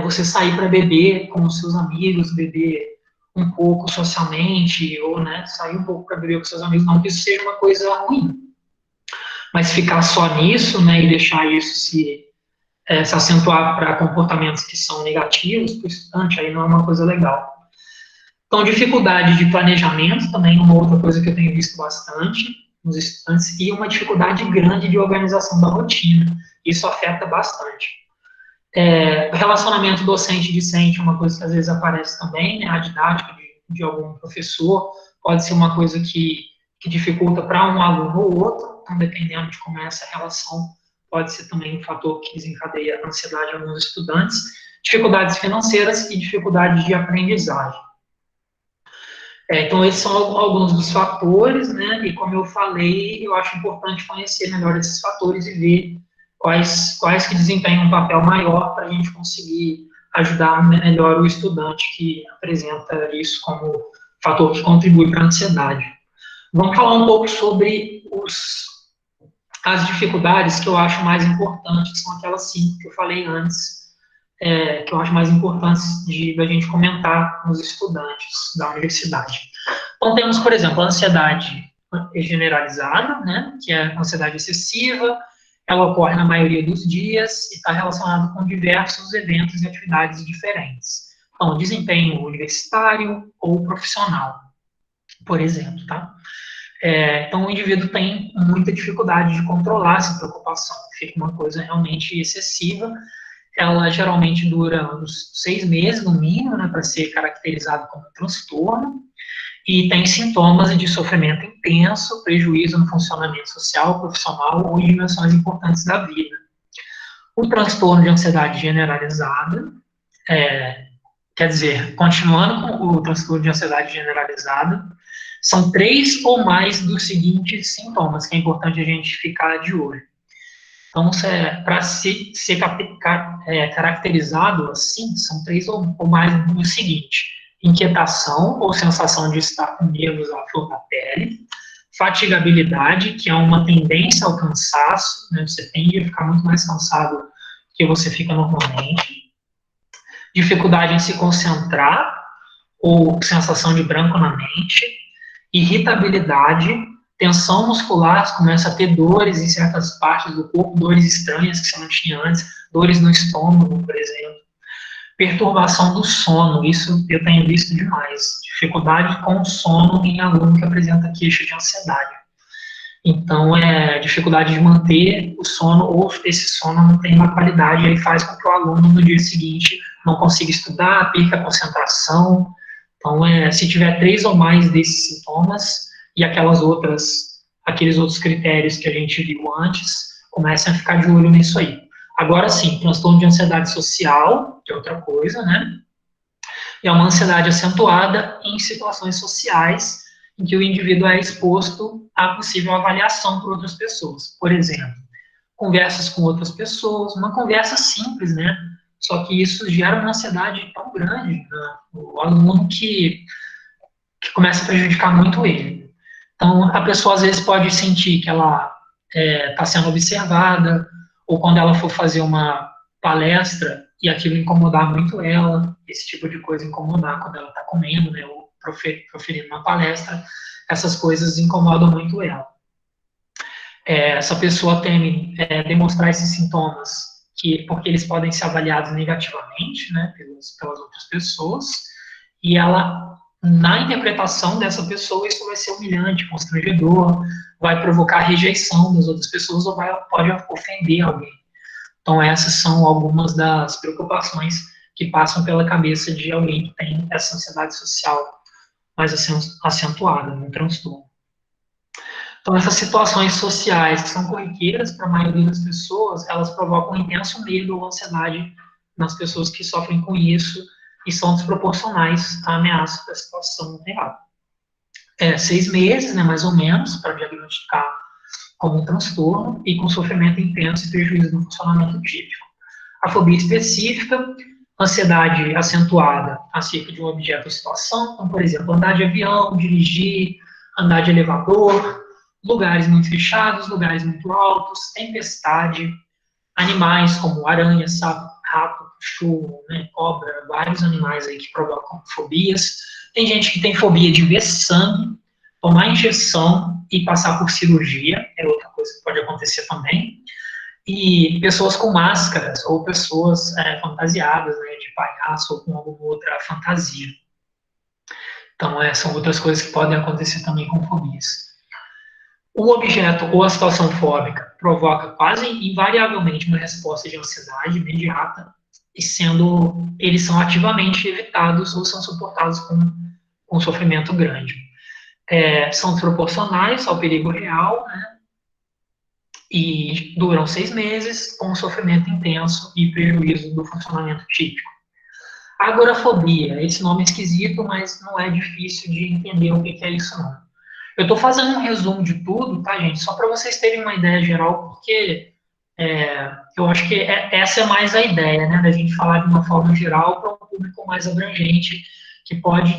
você sair para beber com os seus amigos, beber um pouco socialmente, ou, né, sair um pouco para beber com seus amigos, não que isso seja uma coisa ruim, mas ficar só nisso, né, e deixar isso se acentuar para comportamentos que são negativos para o estudante, aí não é uma coisa legal. Então, dificuldade de planejamento também é uma outra coisa que eu tenho visto bastante nos estudantes, e uma dificuldade grande de organização da rotina. Isso afeta bastante. Relacionamento docente-discente é uma coisa que às vezes aparece também, né? A didática de algum professor pode ser uma coisa que dificulta para um aluno ou outro, então, dependendo de como é essa relação, pode ser também um fator que desencadeia a ansiedade em alguns estudantes. Dificuldades financeiras e dificuldades de aprendizagem. Então, esses são alguns dos fatores, né? E como eu falei, eu acho importante conhecer melhor esses fatores e ver quais que desempenham um papel maior para a gente conseguir ajudar melhor o estudante que apresenta isso como fator que contribui para a ansiedade. Vamos falar um pouco sobre as dificuldades que eu acho mais importantes, que são aquelas 5 que eu falei antes, que eu acho mais importantes da gente comentar nos estudantes da universidade. Então, temos, por exemplo, a ansiedade generalizada, né, que é a ansiedade excessiva, ela ocorre na maioria dos dias e está relacionada com diversos eventos e atividades diferentes. Então, desempenho universitário ou profissional, por exemplo, tá? Então, o indivíduo tem muita dificuldade de controlar essa preocupação, fica uma coisa realmente excessiva. Ela geralmente dura uns 6 meses, no mínimo, né, para ser caracterizado como transtorno, e tem sintomas de sofrimento intenso, prejuízo no funcionamento social, profissional ou em dimensões importantes da vida. O transtorno de ansiedade generalizada, quer dizer, continuando com o transtorno de ansiedade generalizada, são 3 ou mais dos seguintes sintomas, que é importante a gente ficar de olho. Então, para ser caracterizado assim, são 3 ou mais do seguinte: inquietação ou sensação de estar com nervos à flor da pele, fatigabilidade, que é uma tendência ao cansaço, né, você tende a ficar muito mais cansado do que você fica normalmente, dificuldade em se concentrar ou sensação de branco na mente, irritabilidade, tensão muscular, começa a ter dores em certas partes do corpo, dores estranhas que você não tinha antes, dores no estômago, por exemplo. Perturbação do sono, isso eu tenho visto demais. Dificuldade com o sono em aluno que apresenta queixa de ansiedade. Então, dificuldade de manter o sono, ou esse sono não tem uma qualidade, aí faz com que o aluno, no dia seguinte, não consiga estudar, perca a concentração. Então, se tiver 3 ou mais desses sintomas, e aqueles outros critérios que a gente viu antes, comecem a ficar de olho nisso aí. Agora sim, transtorno de ansiedade social, que é outra coisa, né? É uma ansiedade acentuada em situações sociais em que o indivíduo é exposto a possível avaliação por outras pessoas. Por exemplo, conversas com outras pessoas, uma conversa simples, né? Só que isso gera uma ansiedade tão grande, né, no aluno que começa a prejudicar muito ele. Então, a pessoa às vezes pode sentir que ela está sendo observada, ou quando ela for fazer uma palestra e aquilo incomodar muito ela, esse tipo de coisa incomodar quando ela está comendo, né, ou proferindo uma palestra, essas coisas incomodam muito ela. Essa pessoa teme demonstrar esses sintomas porque eles podem ser avaliados negativamente, né, pelas outras pessoas, e ela, na interpretação dessa pessoa, isso vai ser humilhante, constrangedor, vai provocar rejeição das outras pessoas ou pode ofender alguém. Então, essas são algumas das preocupações que passam pela cabeça de alguém que tem essa ansiedade social mais acentuada, no transtorno. Então, essas situações sociais que são corriqueiras para a maioria das pessoas, elas provocam um intenso medo ou ansiedade nas pessoas que sofrem com isso e são desproporcionais à ameaça da situação real. 6 meses, né, mais ou menos, para diagnosticar como um transtorno e com sofrimento intenso e prejuízo no funcionamento típico. A fobia específica, Ansiedade acentuada acerca de um objeto ou situação, então, por exemplo, andar de avião, dirigir, andar de elevador, lugares muito fechados, lugares muito altos, tempestade, animais como aranha, sapo, rato, cachorro, né, cobra, vários animais aí que provocam fobias. Tem gente que tem fobia de ver sangue, tomar injeção e passar por cirurgia, é outra coisa que pode acontecer também. E pessoas com máscaras ou pessoas fantasiadas, né, de palhaço ou com alguma outra fantasia. Então, são outras coisas que podem acontecer também com fobias. O objeto ou a situação fóbica provoca quase invariavelmente uma resposta de ansiedade imediata, e eles são ativamente evitados ou são suportados com sofrimento grande. São desproporcionais ao perigo real, né, e duram 6 meses com sofrimento intenso e prejuízo do funcionamento típico. Agorafobia, esse nome é esquisito, mas não é difícil de entender o que é isso não. Eu estou fazendo um resumo de tudo, tá, gente? Só para vocês terem uma ideia geral, porque eu acho que essa é mais a ideia, né? Da gente falar de uma forma geral para um público mais abrangente, que pode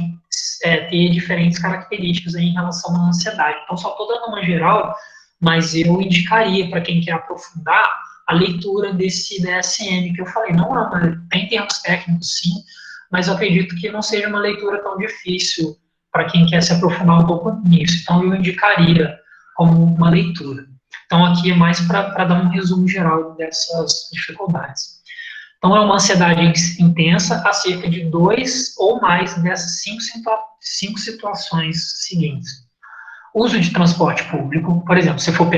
ter diferentes características aí em relação à ansiedade. Então, só estou dando uma geral, mas eu indicaria para quem quer aprofundar a leitura desse DSM que eu falei. Não, tem termos técnicos, sim, mas eu acredito que não seja uma leitura tão difícil para quem quer se aprofundar um pouco nisso. Então, eu indicaria como uma leitura. Então, aqui é mais para dar um resumo geral dessas dificuldades. Então, é uma ansiedade intensa acerca de 2 ou mais dessas 5 situações seguintes. Uso de transporte público, por exemplo, se for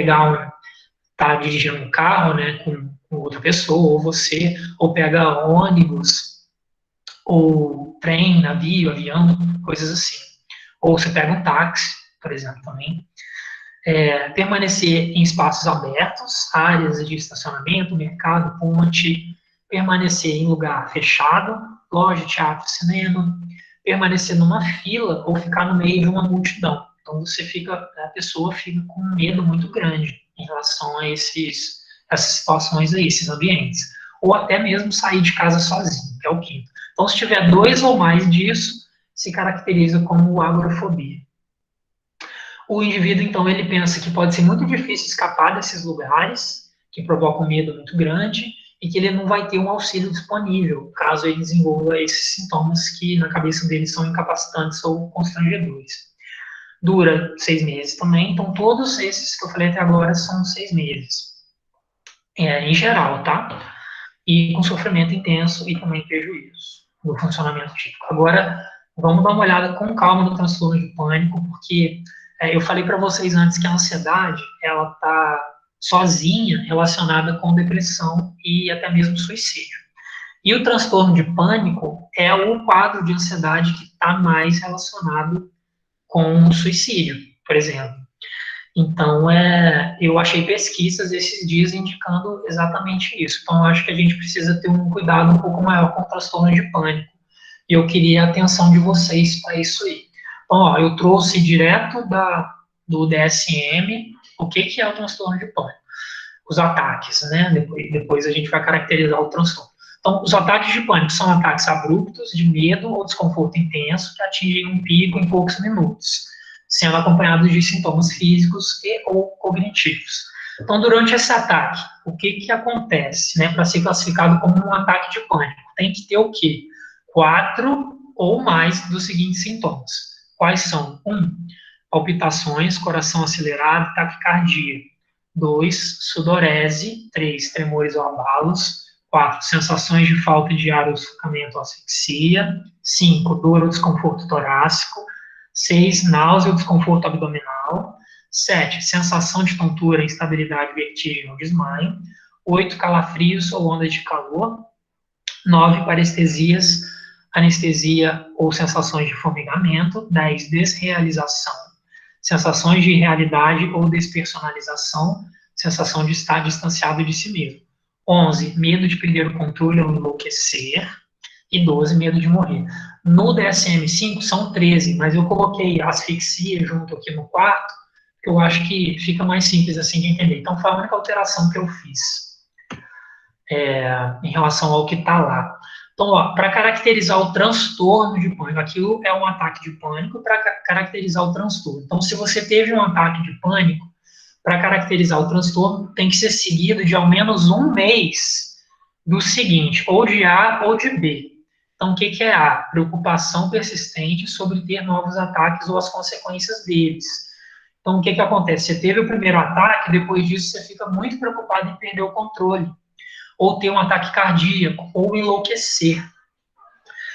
tá dirigindo um carro, né, com outra pessoa, ou você, ou pega ônibus, ou trem, navio, avião, coisas assim. Ou você pega um táxi, por exemplo, também. Permanecer em espaços abertos, áreas de estacionamento, mercado, ponte, permanecer em lugar fechado, loja, teatro, cinema, permanecer numa fila ou ficar no meio de uma multidão. Então a pessoa fica com um medo muito grande em relação a essas situações aí, esses ambientes. Ou até mesmo sair de casa sozinho, que é o quinto. Então, se tiver 2 ou mais disso, se caracteriza como agorafobia. O indivíduo, então, ele pensa que pode ser muito difícil escapar desses lugares, que provocam um medo muito grande, e que ele não vai ter um auxílio disponível, caso ele desenvolva esses sintomas que na cabeça dele são incapacitantes ou constrangedores. Dura 6 meses também, então todos esses que eu falei até agora são 6 meses. Em geral, tá? E com sofrimento intenso e também prejuízo no funcionamento típico. Agora, vamos dar uma olhada com calma no transtorno de pânico, porque eu falei para vocês antes que a ansiedade, ela está sozinha relacionada com depressão e até mesmo suicídio. E o transtorno de pânico é o quadro de ansiedade que está mais relacionado com o suicídio, por exemplo. Então, eu achei pesquisas esses dias indicando exatamente isso. Então, eu acho que a gente precisa ter um cuidado um pouco maior com o transtorno de pânico. E eu queria a atenção de vocês para isso aí. Então, eu trouxe direto do DSM o que é o transtorno de pânico. Os ataques, né? Depois a gente vai caracterizar o transtorno. Então, os ataques de pânico são ataques abruptos de medo ou desconforto intenso que atingem um pico em poucos minutos, sendo acompanhados de sintomas físicos ou cognitivos. Então, durante esse ataque, o que acontece, né, para ser classificado como um ataque de pânico? Tem que ter o quê? 4 ou mais dos seguintes sintomas. Quais são? 1, palpitações, coração acelerado, taquicardia. 2, sudorese. 3, tremores ou abalos. 4, sensações de falta de ar ou sufocamento ou asfixia. 5, dor ou desconforto torácico. 6, náusea ou desconforto abdominal. 7, sensação de tontura, instabilidade, vertigem ou desmaio. 8, calafrios ou ondas de calor. 9, parestesias, anestesia ou sensações de formigamento. 10, desrealização, sensações de irrealidade ou despersonalização, sensação de estar distanciado de si mesmo. 11, medo de perder o controle ou enlouquecer. E 12, medo de morrer. No DSM-5 são 13, mas eu coloquei a asfixia junto aqui no quarto, que eu acho que fica mais simples assim de entender. Então, foi a única alteração que eu fiz em relação ao que está lá. Então, para caracterizar o transtorno de pânico, aquilo é um ataque de pânico para caracterizar o transtorno. Então, se você teve um ataque de pânico, para caracterizar o transtorno, tem que ser seguido de ao menos um mês do seguinte, ou de A ou de B. Então, o que é A? Preocupação persistente sobre ter novos ataques ou as consequências deles. Então, o que acontece? Você teve o primeiro ataque, depois disso você fica muito preocupado em perder o controle, ou ter um ataque cardíaco, ou enlouquecer.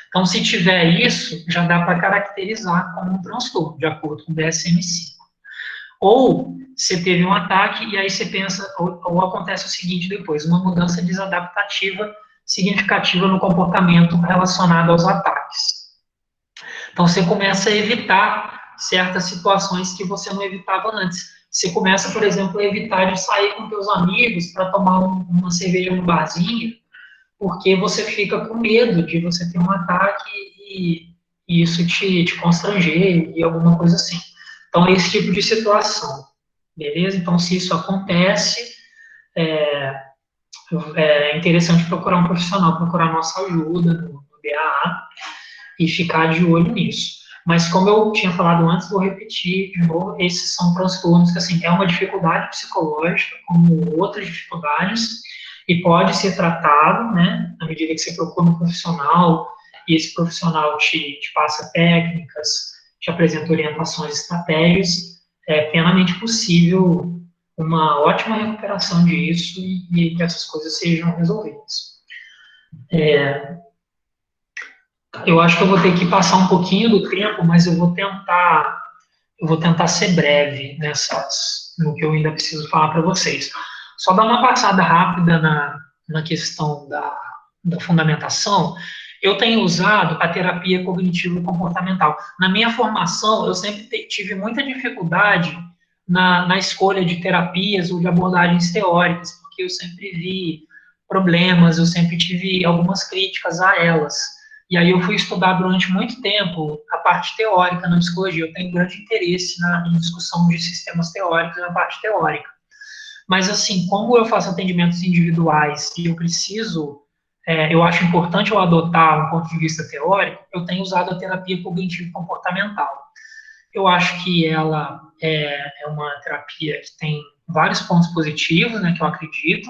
Então, se tiver isso, já dá para caracterizar como um transtorno, de acordo com o DSM-5. Ou você teve um ataque e aí você pensa, ou acontece o seguinte depois, uma mudança desadaptativa significativa no comportamento relacionado aos ataques. Então, você começa a evitar certas situações que você não evitava antes. Você começa, por exemplo, a evitar de sair com seus amigos para tomar uma cerveja no barzinho, porque você fica com medo de você ter um ataque e isso te constranger e alguma coisa assim. Então, é esse tipo de situação, beleza? Então, se isso acontece, é interessante procurar um profissional, procurar nossa ajuda no BAA e ficar de olho nisso. Mas, como eu tinha falado antes, vou repetir de novo, esses são transtornos que, assim, é uma dificuldade psicológica, como outras dificuldades, e pode ser tratado, né, à medida que você procura um profissional, e esse profissional te passa técnicas, te apresenta orientações, estratégias, é plenamente possível uma ótima recuperação disso e que essas coisas sejam resolvidas. Eu acho que eu vou ter que passar um pouquinho do tempo, mas eu vou tentar ser breve no que eu ainda preciso falar para vocês. Só dar uma passada rápida na questão da fundamentação. Eu tenho usado a terapia cognitivo-comportamental. Na minha formação, eu sempre tive muita dificuldade na escolha de terapias ou de abordagens teóricas, porque eu sempre vi problemas, eu sempre tive algumas críticas a elas. E aí eu fui estudar durante muito tempo a parte teórica na psicologia. Eu tenho grande interesse em discussão de sistemas teóricos na parte teórica. Mas, assim, como eu faço atendimentos individuais e eu acho importante eu adotar um ponto de vista teórico, eu tenho usado a terapia cognitivo-comportamental. Eu acho que ela é uma terapia que tem vários pontos positivos, né, que eu acredito,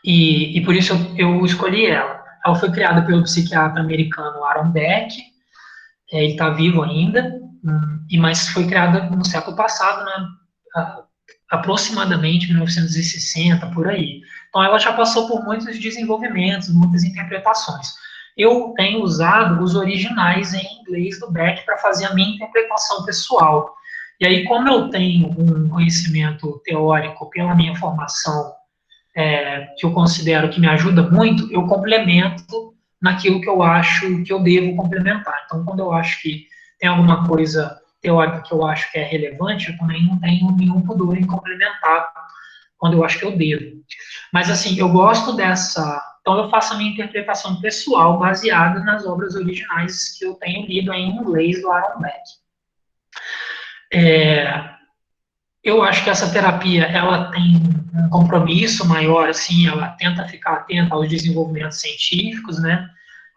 e por isso eu escolhi ela. Ela foi criada pelo psiquiatra americano Aaron Beck, ele está vivo ainda, mas foi criada no século passado, né, aproximadamente 1960, por aí. Então, ela já passou por muitos desenvolvimentos, muitas interpretações. Eu tenho usado os originais em inglês do Beck para fazer a minha interpretação pessoal. E aí, como eu tenho um conhecimento teórico pela minha formação, que eu considero que me ajuda muito, eu complemento naquilo que eu acho que eu devo complementar. Então, quando eu acho que tem alguma coisa teórica que eu acho que é relevante, eu também não tenho nenhum pudor em complementar quando eu acho que eu devo. Mas, assim, eu gosto dessa... Então, eu faço a minha interpretação pessoal baseada nas obras originais que eu tenho lido em inglês do Aaron Beck. Eu acho que essa terapia, ela tem um compromisso maior, assim, ela tenta ficar atenta aos desenvolvimentos científicos, né?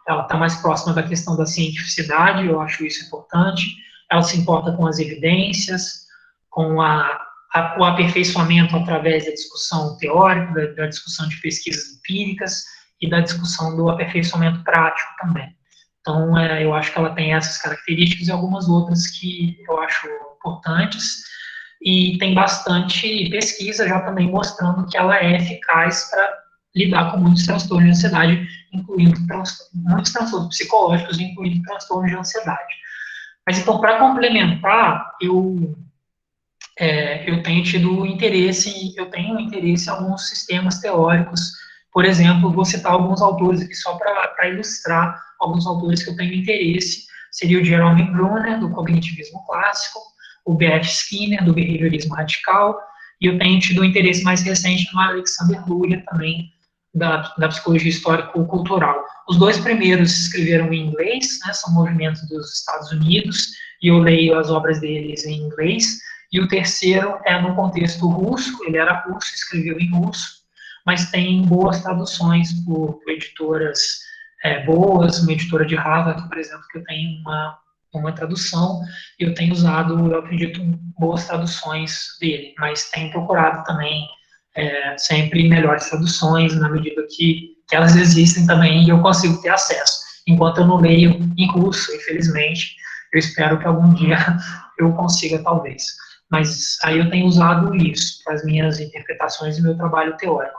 Ela está mais próxima da questão da cientificidade, eu acho isso importante. Ela se importa com as evidências, com o aperfeiçoamento através da discussão teórica, da discussão de pesquisas empíricas e da discussão do aperfeiçoamento prático também. Então, eu acho que ela tem essas características e algumas outras que eu acho importantes. E tem bastante pesquisa já também mostrando que ela é eficaz para lidar com muitos transtornos de ansiedade, incluindo muitos transtornos psicológicos, incluindo transtornos de ansiedade. Mas, então, para complementar, eu tenho tido interesse, eu tenho interesse em alguns sistemas teóricos. Por exemplo, vou citar alguns autores aqui só para ilustrar alguns autores que eu tenho interesse. Seria o Jerome Bruner, do cognitivismo clássico, o B.F. Skinner, do behaviorismo radical, e eu tenho tido um interesse mais recente no Alexander Luria, também, da psicologia histórico-cultural. Os dois primeiros escreveram em inglês, né, são movimentos dos Estados Unidos, e eu leio as obras deles em inglês, e o terceiro é no contexto russo, ele era russo, escreveu em russo, mas tem boas traduções por editoras boas, uma editora de Harvard, por exemplo, que eu tenho uma tradução, e eu tenho usado, eu acredito, boas traduções dele, mas tenho procurado também sempre melhores traduções, na medida que elas existem também e eu consigo ter acesso. Enquanto eu não leio em curso, infelizmente, eu espero que algum dia eu consiga, talvez. Mas aí eu tenho usado isso para as minhas interpretações e meu trabalho teórico.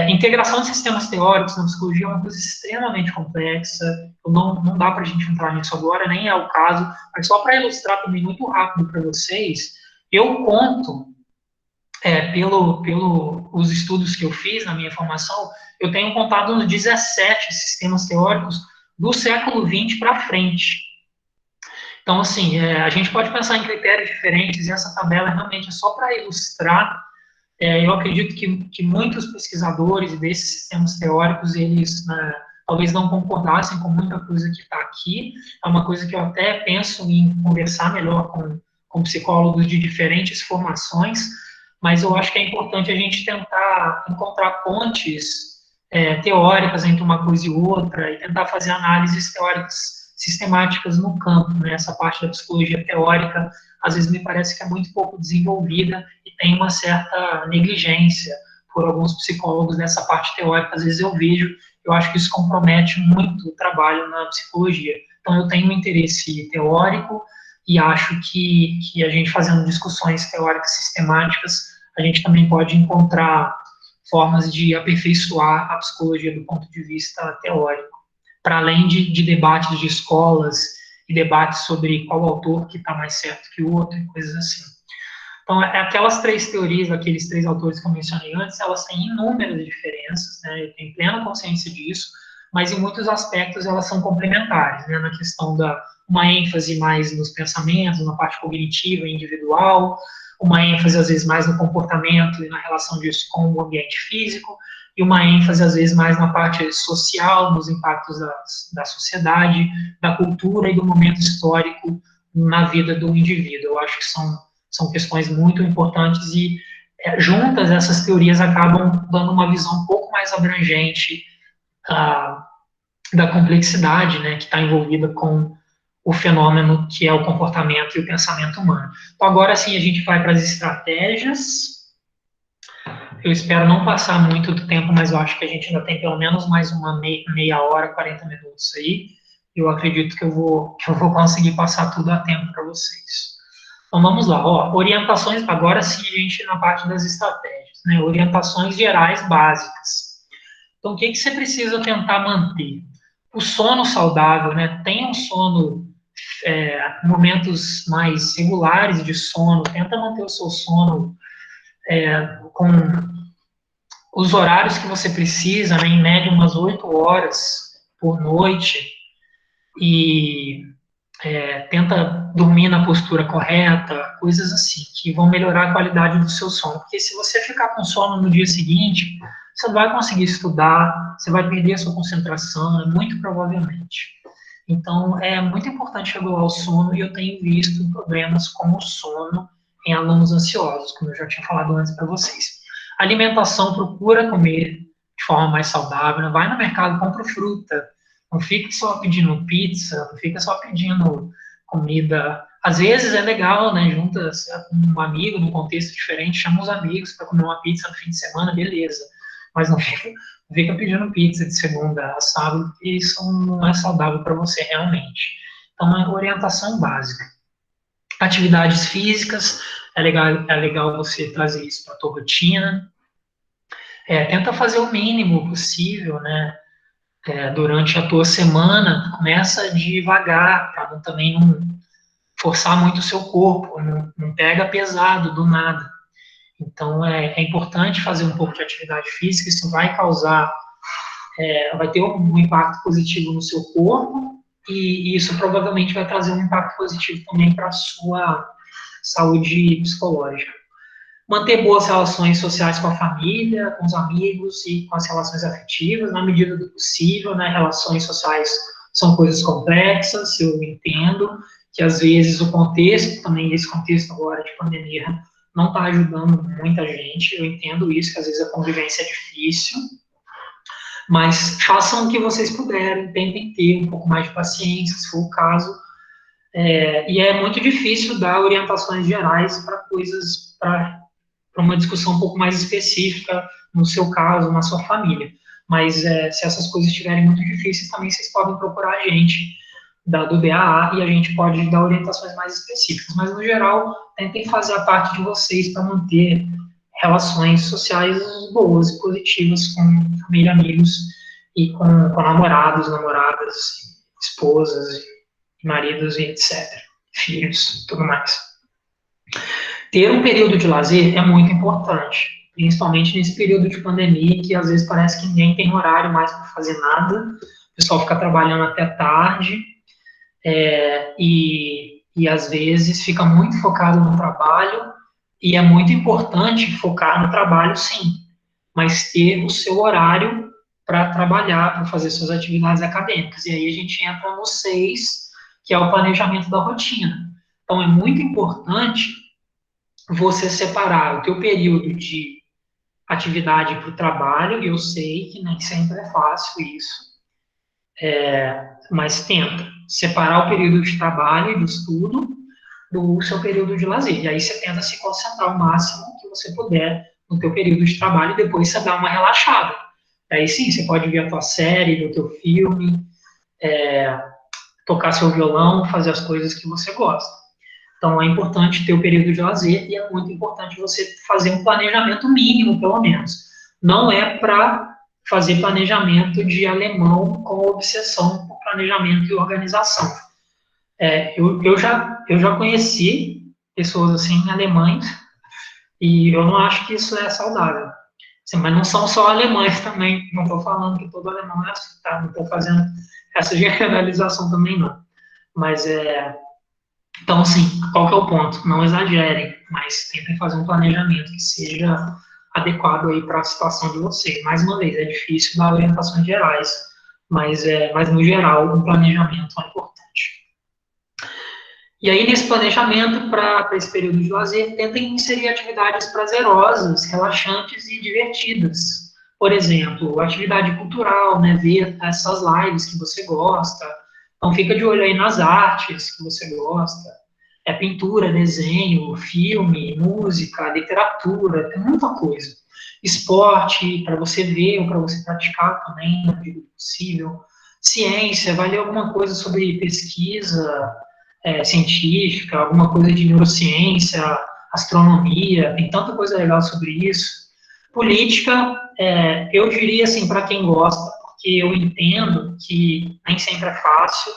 Integração de sistemas teóricos na psicologia é uma coisa extremamente complexa, não dá para a gente entrar nisso agora, nem é o caso, mas só para ilustrar também muito rápido para vocês, eu conto, pelos estudos que eu fiz na minha formação, eu tenho contado uns 17 sistemas teóricos do século XX para frente. Então, assim, a gente pode pensar em critérios diferentes, e essa tabela realmente é só para ilustrar. Eu acredito que muitos pesquisadores desses sistemas teóricos, eles talvez não concordassem com muita coisa que está aqui. É uma coisa que eu até penso em conversar melhor com psicólogos de diferentes formações, mas eu acho que é importante a gente tentar encontrar pontes teóricas entre uma coisa e outra e tentar fazer análises teóricas sistemáticas no campo, né? Essa parte da psicologia teórica, às vezes me parece que é muito pouco desenvolvida e tem uma certa negligência por alguns psicólogos nessa parte teórica, às vezes eu acho que isso compromete muito o trabalho na psicologia. Então, eu tenho um interesse teórico e acho que a gente fazendo discussões teóricas sistemáticas, a gente também pode encontrar formas de aperfeiçoar a psicologia do ponto de vista teórico, para além de debates de escolas e debates sobre qual autor que está mais certo que o outro e coisas assim. Então, aquelas três teorias, aqueles três autores que eu mencionei antes, elas têm inúmeras diferenças, né? Eu tenho plena consciência disso, mas em muitos aspectos elas são complementares, né? Na questão da uma ênfase mais nos pensamentos, na parte cognitiva e individual, uma ênfase às vezes mais no comportamento e na relação disso com o ambiente físico, e uma ênfase às vezes mais na parte social, nos impactos da sociedade, da cultura e do momento histórico na vida do indivíduo. Eu acho que são questões muito importantes e juntas essas teorias acabam dando uma visão um pouco mais abrangente da complexidade, né, que está envolvida com o fenômeno que é o comportamento e o pensamento humano. Então, agora sim, a gente vai para as estratégias. Eu espero não passar muito do tempo, mas eu acho que a gente ainda tem pelo menos mais uma meia hora, 40 minutos aí. Eu acredito que eu vou conseguir passar tudo a tempo para vocês. Então, vamos lá. Orientações, agora sim, a gente na parte das estratégias, né? Orientações gerais básicas. Então, o que você precisa tentar manter? O sono saudável, né? Tenha um sono, momentos mais regulares de sono, tenta manter o seu sono com os horários que você precisa, né? Em média umas 8 horas por noite, e tenta dormir na postura correta, coisas assim, que vão melhorar a qualidade do seu sono. Porque se você ficar com sono no dia seguinte, você não vai conseguir estudar, você vai perder a sua concentração, muito provavelmente. Então, é muito importante regular o sono, e eu tenho visto problemas com o sono em alunos ansiosos, como eu já tinha falado antes para vocês. Alimentação, procura comer de forma mais saudável, vai no mercado, compra fruta, não fica só pedindo pizza, não fica só pedindo comida. Às vezes é legal, né? Junta um amigo num contexto diferente, chama os amigos para comer uma pizza no fim de semana, beleza. Mas não fica pedindo pizza de segunda a sábado, porque isso não é saudável para você realmente. Então, é orientação básica. Atividades físicas, é legal você trazer isso para a tua rotina. Tenta fazer o mínimo possível, né? Durante a tua semana, começa devagar, para também não forçar muito o seu corpo, não pega pesado do nada. Então, é importante fazer um pouco de atividade física, isso vai causar, vai ter um impacto positivo no seu corpo, e isso provavelmente vai trazer um impacto positivo também para a sua saúde psicológica. Manter boas relações sociais com a família, com os amigos e com as relações afetivas, na medida do possível, né? Relações sociais são coisas complexas, eu entendo que às vezes o contexto, também esse contexto agora de pandemia, não está ajudando muita gente, eu entendo isso, que às vezes a convivência é difícil, mas façam o que vocês puderem, tentem ter um pouco mais de paciência, se for o caso, e é muito difícil dar orientações gerais para coisas, para uma discussão um pouco mais específica, no seu caso, na sua família. Mas se essas coisas estiverem muito difíceis, também vocês podem procurar a gente do BAA e a gente pode dar orientações mais específicas. Mas, no geral, tentem fazer a parte de vocês para manter relações sociais boas e positivas com família, amigos e com namorados, namoradas, esposas, maridos e etc. Filhos, tudo mais. Ter um período de lazer é muito importante, principalmente nesse período de pandemia, que às vezes parece que ninguém tem horário mais para fazer nada, o pessoal fica trabalhando até tarde, e às vezes fica muito focado no trabalho, e é muito importante focar no trabalho, sim, mas ter o seu horário para trabalhar, para fazer suas atividades acadêmicas. E aí a gente entra no 6, que é o planejamento da rotina. Então, é muito importante você separar o teu período de atividade para o trabalho, e eu sei que nem sempre é fácil isso, mas tenta separar o período de trabalho e do estudo do seu período de lazer. E aí você tenta se concentrar o máximo que você puder no teu período de trabalho e depois você dá uma relaxada. Aí sim, você pode ver a tua série, ver o teu filme, tocar seu violão, fazer as coisas que você gosta. Então, é importante ter o período de lazer e é muito importante você fazer um planejamento mínimo, pelo menos. Não é para fazer planejamento de alemão com obsessão por planejamento e organização. Eu já conheci pessoas assim, alemães, e eu não acho que isso é saudável. Assim, mas não são só alemães também, não estou falando que todo alemão é assim, tá? Não estou fazendo essa generalização também, não. Mas então, assim, qual que é o ponto? Não exagerem, mas tentem fazer um planejamento que seja adequado aí para a situação de vocês. Mais uma vez, é difícil dar orientações gerais, mas no geral, um planejamento é importante. E aí, nesse planejamento, para esse período de lazer, tentem inserir atividades prazerosas, relaxantes e divertidas. Por exemplo, atividade cultural, né? Ver essas lives que você gosta. Então, fica de olho aí nas artes que você gosta. Pintura, desenho, filme, música, literatura, tem muita coisa. Esporte, para você ver ou para você praticar também, na medida do possível. Ciência, vai ler alguma coisa sobre pesquisa científica, alguma coisa de neurociência, astronomia, tem tanta coisa legal sobre isso. Política, eu diria assim, para quem gosta, porque eu entendo que nem sempre é fácil,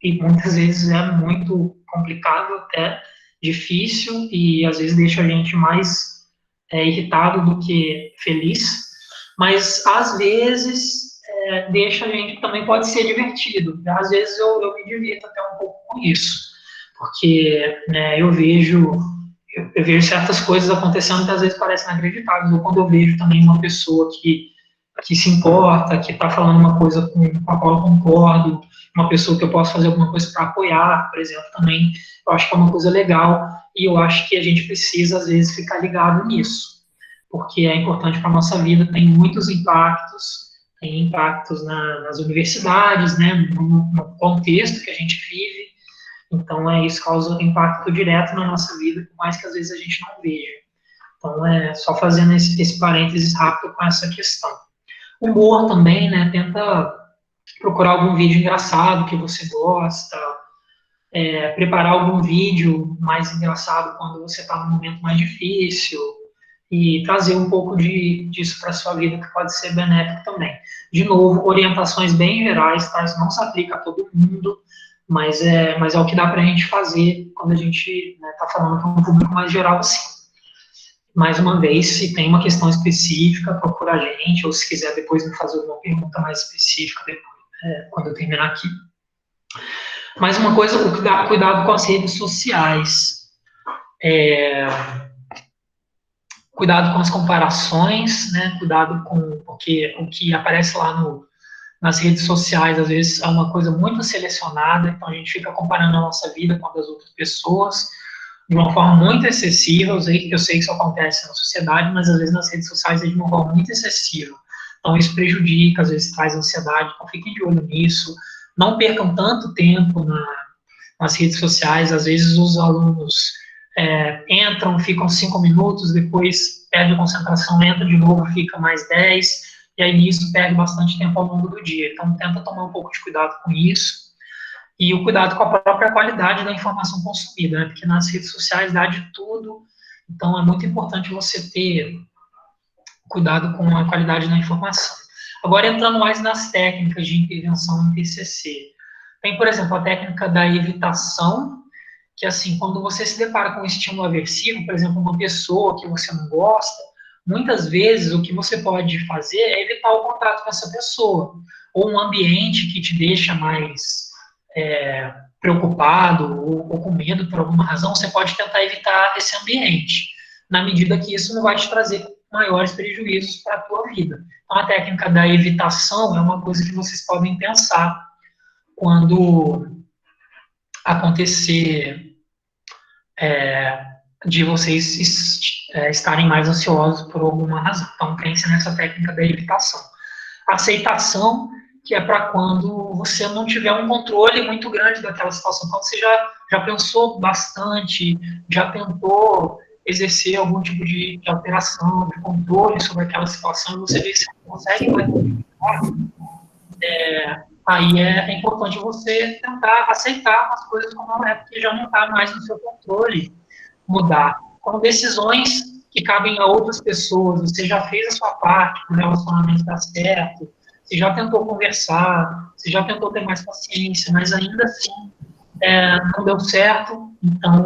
e muitas vezes é muito complicado, até difícil, e às vezes deixa a gente mais irritado do que feliz, mas às vezes deixa a gente, também pode ser divertido. Às vezes eu me divirto até um pouco com isso, porque eu vejo certas coisas acontecendo que às vezes parecem inacreditáveis, ou quando eu vejo também uma pessoa que se importa, que está falando uma coisa com a qual eu concordo, uma pessoa que eu posso fazer alguma coisa para apoiar, por exemplo, também, eu acho que é uma coisa legal, e eu acho que a gente precisa, às vezes, ficar ligado nisso, porque é importante para a nossa vida, tem muitos impactos, tem impactos nas universidades, né, no contexto que a gente vive, então isso causa impacto direto na nossa vida, por mais que às vezes a gente não veja. Então, só fazendo esse parênteses rápido com essa questão. Humor também, né, tenta procurar algum vídeo engraçado que você gosta, preparar algum vídeo mais engraçado quando você está num momento mais difícil, e trazer um pouco disso para a sua vida, que pode ser benéfico também. De novo, orientações bem gerais, tá? Isso não se aplica a todo mundo, mas é o que dá para a gente fazer quando a gente está falando com um público mais geral assim. Mais uma vez, se tem uma questão específica, procura a gente, ou se quiser depois me fazer uma pergunta mais específica depois, quando eu terminar aqui. Mais uma coisa, cuidado com as redes sociais. Cuidado com as comparações, né? Cuidado porque o que aparece lá nas redes sociais, às vezes, é uma coisa muito selecionada, então a gente fica comparando a nossa vida com a das outras pessoas, de uma forma muito excessiva. Eu sei que isso acontece na sociedade, mas às vezes nas redes sociais é de uma forma muito excessiva. Então, isso prejudica, às vezes traz ansiedade, então fiquem de olho nisso. Não percam tanto tempo nas redes sociais, às vezes os alunos entram, ficam 5 minutos, depois perde a concentração, entra de novo, fica mais 10, e aí nisso perde bastante tempo ao longo do dia. Então, tenta tomar um pouco de cuidado com isso, e o cuidado com a própria qualidade da informação consumida, né? Porque nas redes sociais dá de tudo, então é muito importante você ter cuidado com a qualidade da informação. Agora, entrando mais nas técnicas de intervenção em TCC. Tem, por exemplo, a técnica da evitação, que, assim, quando você se depara com um estímulo aversivo, por exemplo, uma pessoa que você não gosta, muitas vezes o que você pode fazer é evitar o contato com essa pessoa, ou um ambiente que te deixa mais preocupado ou com medo por alguma razão, você pode tentar evitar esse ambiente, na medida que isso não vai te trazer maiores prejuízos para a tua vida. Então, a técnica da evitação é uma coisa que vocês podem pensar quando acontecer de vocês estarem mais ansiosos por alguma razão. Então, pense nessa técnica da evitação. Aceitação, que é para quando você não tiver um controle muito grande daquela situação. Então, você já pensou bastante, já tentou exercer algum tipo de alteração, de controle sobre aquela situação, e você vê se não consegue mais aí é importante você tentar aceitar as coisas como ela é, porque já não está mais no seu controle mudar. Então, decisões que cabem a outras pessoas, você já fez a sua parte, o relacionamento dar certo, você já tentou conversar, você já tentou ter mais paciência, mas ainda assim não deu certo, então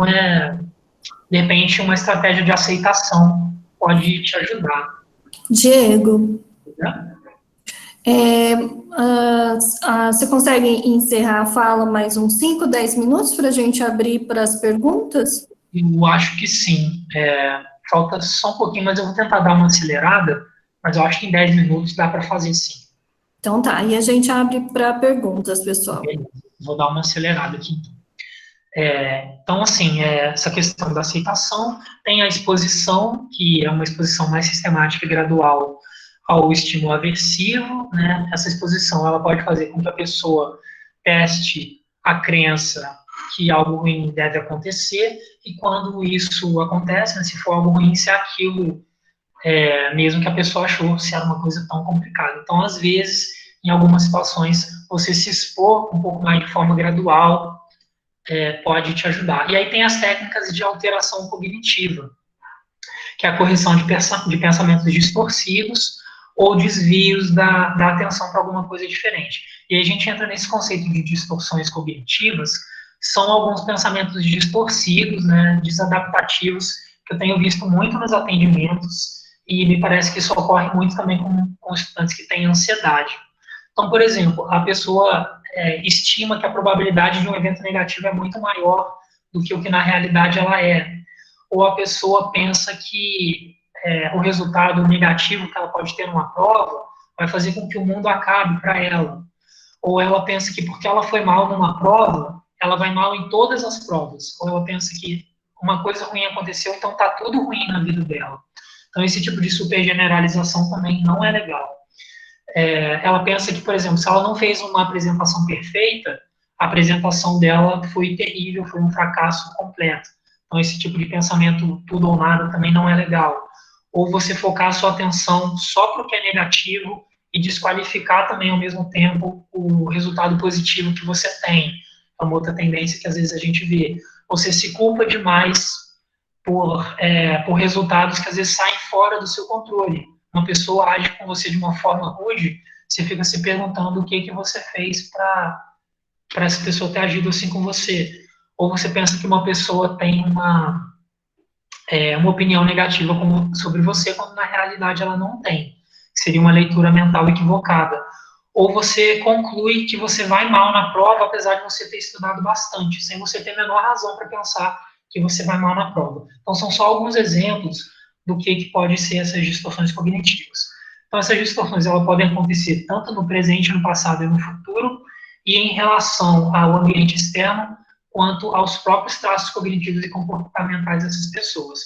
de repente uma estratégia de aceitação pode te ajudar. Diego, Né? você consegue encerrar a fala mais uns 5, 10 minutos para a gente abrir para as perguntas? Eu acho que sim. Falta só um pouquinho, mas eu vou tentar dar uma acelerada, mas eu acho que em 10 minutos dá para fazer sim. Então tá, e a gente abre para perguntas, pessoal. Beleza. Vou dar uma acelerada aqui. Então, assim, essa questão da aceitação, tem a exposição, que é uma exposição mais sistemática e gradual ao estímulo aversivo, né? Essa exposição, ela pode fazer com que a pessoa teste a crença que algo ruim deve acontecer, e quando isso acontece, né, se for algo ruim, se é aquilo mesmo que a pessoa achou, se era uma coisa tão complicada. Então, às vezes, em algumas situações, você se expor um pouco mais de forma gradual pode te ajudar. E aí tem as técnicas de alteração cognitiva, que é a correção de pensamentos distorcidos ou desvios da atenção para alguma coisa diferente. E aí a gente entra nesse conceito de distorções cognitivas, são alguns pensamentos distorcidos, né, desadaptativos, que eu tenho visto muito nos atendimentos, e me parece que isso ocorre muito também com estudantes que têm ansiedade. Então, por exemplo, a pessoa estima que a probabilidade de um evento negativo é muito maior do que o que na realidade ela é. Ou a pessoa pensa que o resultado negativo que ela pode ter numa prova vai fazer com que o mundo acabe para ela. Ou ela pensa que porque ela foi mal numa prova, ela vai mal em todas as provas. Ou ela pensa que uma coisa ruim aconteceu, então está tudo ruim na vida dela. Então, esse tipo de supergeneralização também não é legal. Ela pensa que, por exemplo, se ela não fez uma apresentação perfeita, a apresentação dela foi terrível, foi um fracasso completo. Então, esse tipo de pensamento, tudo ou nada, também não é legal. Ou você focar a sua atenção só para o que é negativo e desqualificar também, ao mesmo tempo, o resultado positivo que você tem. É uma outra tendência que, às vezes, a gente vê. Você se culpa demais por resultados que, às vezes, saem fora do seu controle. Uma pessoa age com você de uma forma rude, você fica se perguntando o que você fez para essa pessoa ter agido assim com você. Ou você pensa que uma pessoa tem uma opinião negativa sobre você, quando na realidade ela não tem. Seria uma leitura mental equivocada. Ou você conclui que você vai mal na prova, apesar de você ter estudado bastante, sem você ter a menor razão para pensar que você vai mal na prova. Então, são só alguns exemplos do que pode ser essas distorções cognitivas. Então, essas distorções elas podem acontecer tanto no presente, no passado e no futuro, e em relação ao ambiente externo, quanto aos próprios traços cognitivos e comportamentais dessas pessoas.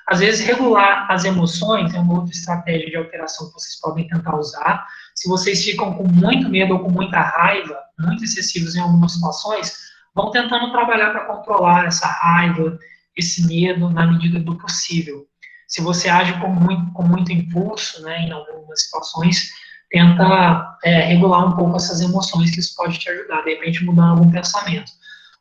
Às vezes, regular as emoções é uma outra estratégia de alteração que vocês podem tentar usar. Se vocês ficam com muito medo ou com muita raiva, muito excessivos em algumas situações, vão tentando trabalhar para controlar essa raiva, esse medo, na medida do possível. Se você age com muito impulso, né, em algumas situações, tenta regular um pouco essas emoções, que isso pode te ajudar, de repente, mudando algum pensamento.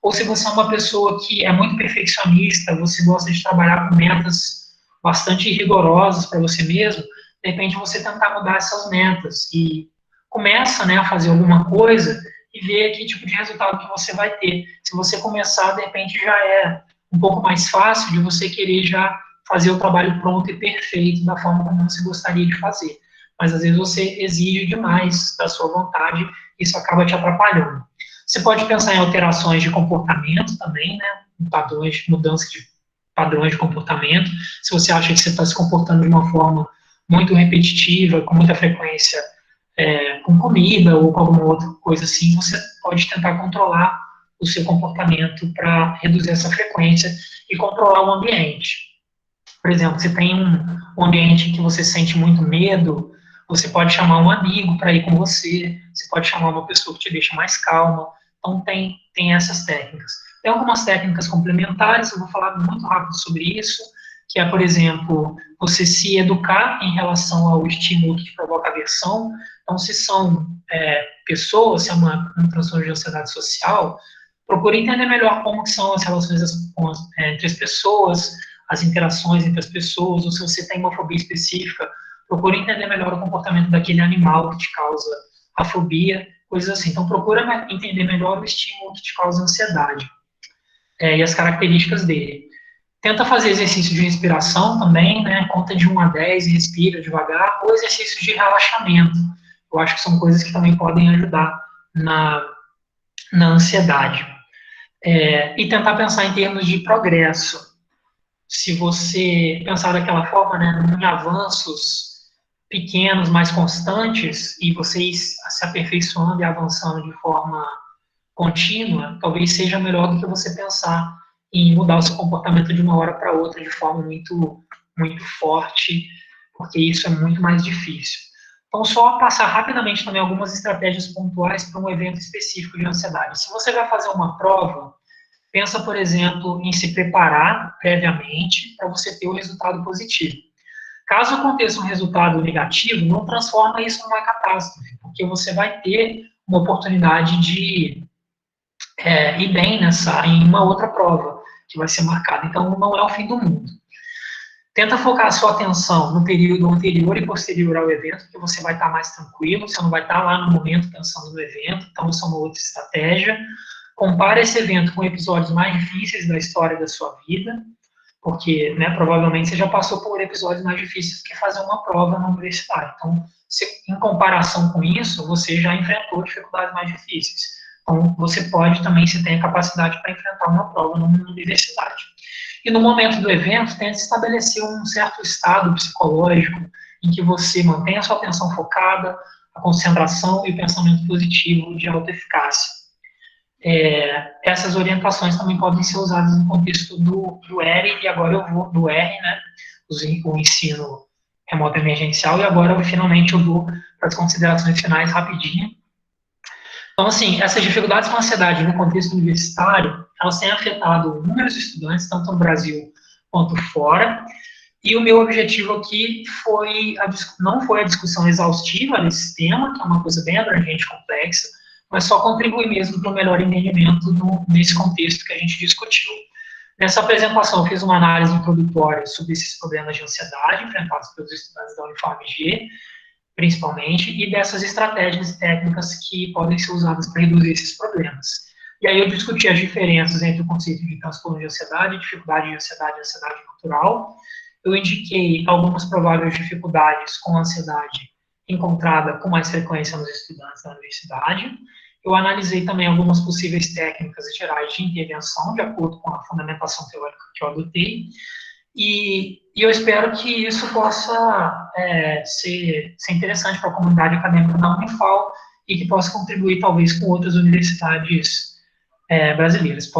Ou se você é uma pessoa que é muito perfeccionista, você gosta de trabalhar com metas bastante rigorosas para você mesmo, de repente você tentar mudar essas metas e começa, né, a fazer alguma coisa e ver que tipo de resultado que você vai ter. Se você começar, de repente já é um pouco mais fácil de você querer já fazer o trabalho pronto e perfeito da forma como você gostaria de fazer. Mas às vezes você exige demais da sua vontade e isso acaba te atrapalhando. Você pode pensar em alterações de comportamento também, né, padrões, mudança de padrões de comportamento. Se você acha que você está se comportando de uma forma muito repetitiva, com muita frequência, com comida ou com alguma outra coisa assim, você pode tentar controlar o seu comportamento para reduzir essa frequência e controlar o ambiente. Por exemplo, se tem um ambiente em que você sente muito medo, você pode chamar um amigo para ir com você, você pode chamar uma pessoa que te deixa mais calma. Então, tem essas técnicas. Tem algumas técnicas complementares, eu vou falar muito rápido sobre isso, que é, por exemplo, você se educar em relação ao estímulo que te provoca aversão. Então, se são pessoas, se é um transtorno de ansiedade social, procure entender melhor como que são as relações entre as pessoas, as interações entre as pessoas, ou se você tem uma fobia específica, procure entender melhor o comportamento daquele animal que te causa a fobia, coisas assim. Então, procura entender melhor o estímulo que te causa ansiedade e as características dele. Tenta fazer exercício de respiração também, né? Conta de 1 a 10 e respira devagar, ou exercício de relaxamento. Eu acho que são coisas que também podem ajudar na ansiedade. E tentar pensar em termos de progresso. Se você pensar daquela forma, né, em avanços pequenos, mais constantes, e vocês se aperfeiçoando e avançando de forma contínua, talvez seja melhor do que você pensar em mudar o seu comportamento de uma hora para outra de forma muito, muito forte, porque isso é muito mais difícil. Então, só passar rapidamente também algumas estratégias pontuais para um evento específico de ansiedade. Se você vai fazer uma prova, pensa, por exemplo, em se preparar previamente para você ter o resultado positivo. Caso aconteça um resultado negativo, não transforma isso numa catástrofe, porque você vai ter uma oportunidade de ir bem em uma outra prova que vai ser marcada. Então, não é o fim do mundo. Tenta focar a sua atenção no período anterior e posterior ao evento, que você vai estar mais tranquilo, você não vai estar lá no momento pensando no evento, então isso é uma outra estratégia. Compare esse evento com episódios mais difíceis da história da sua vida, porque, né, provavelmente você já passou por episódios mais difíceis que fazer uma prova na universidade. Então, em comparação com isso, você já enfrentou dificuldades mais difíceis. Então, você pode também, se tem a capacidade para enfrentar uma prova numa universidade. E no momento do evento, tente estabelecer um certo estado psicológico em que você mantém a sua atenção focada, a concentração e o pensamento positivo de alta eficácia. Essas orientações também podem ser usadas no contexto do ERE, e agora eu vou do R, né, o ensino remoto emergencial, e agora finalmente eu vou para as considerações finais rapidinho. Então, assim, essas dificuldades com a ansiedade no contexto universitário, elas têm afetado inúmeros estudantes, tanto no Brasil quanto fora, e o meu objetivo aqui não foi a discussão exaustiva desse tema, que é uma coisa bem abrangente e complexa, mas só contribuir mesmo para o melhor entendimento nesse contexto que a gente discutiu. Nessa apresentação, eu fiz uma análise introdutória sobre esses problemas de ansiedade enfrentados pelos estudantes da UniFAMG, principalmente, e dessas estratégias técnicas que podem ser usadas para reduzir esses problemas. E aí eu discuti as diferenças entre o conceito de transtorno de ansiedade, dificuldade de ansiedade e ansiedade natural. Eu indiquei algumas prováveis dificuldades com ansiedade encontrada com mais frequência nos estudantes da universidade. Eu analisei também algumas possíveis técnicas gerais de intervenção, de acordo com a fundamentação teórica que eu adotei, e eu espero que isso possa ser interessante para a comunidade acadêmica da Unifal e que possa contribuir, talvez, com outras universidades brasileiras,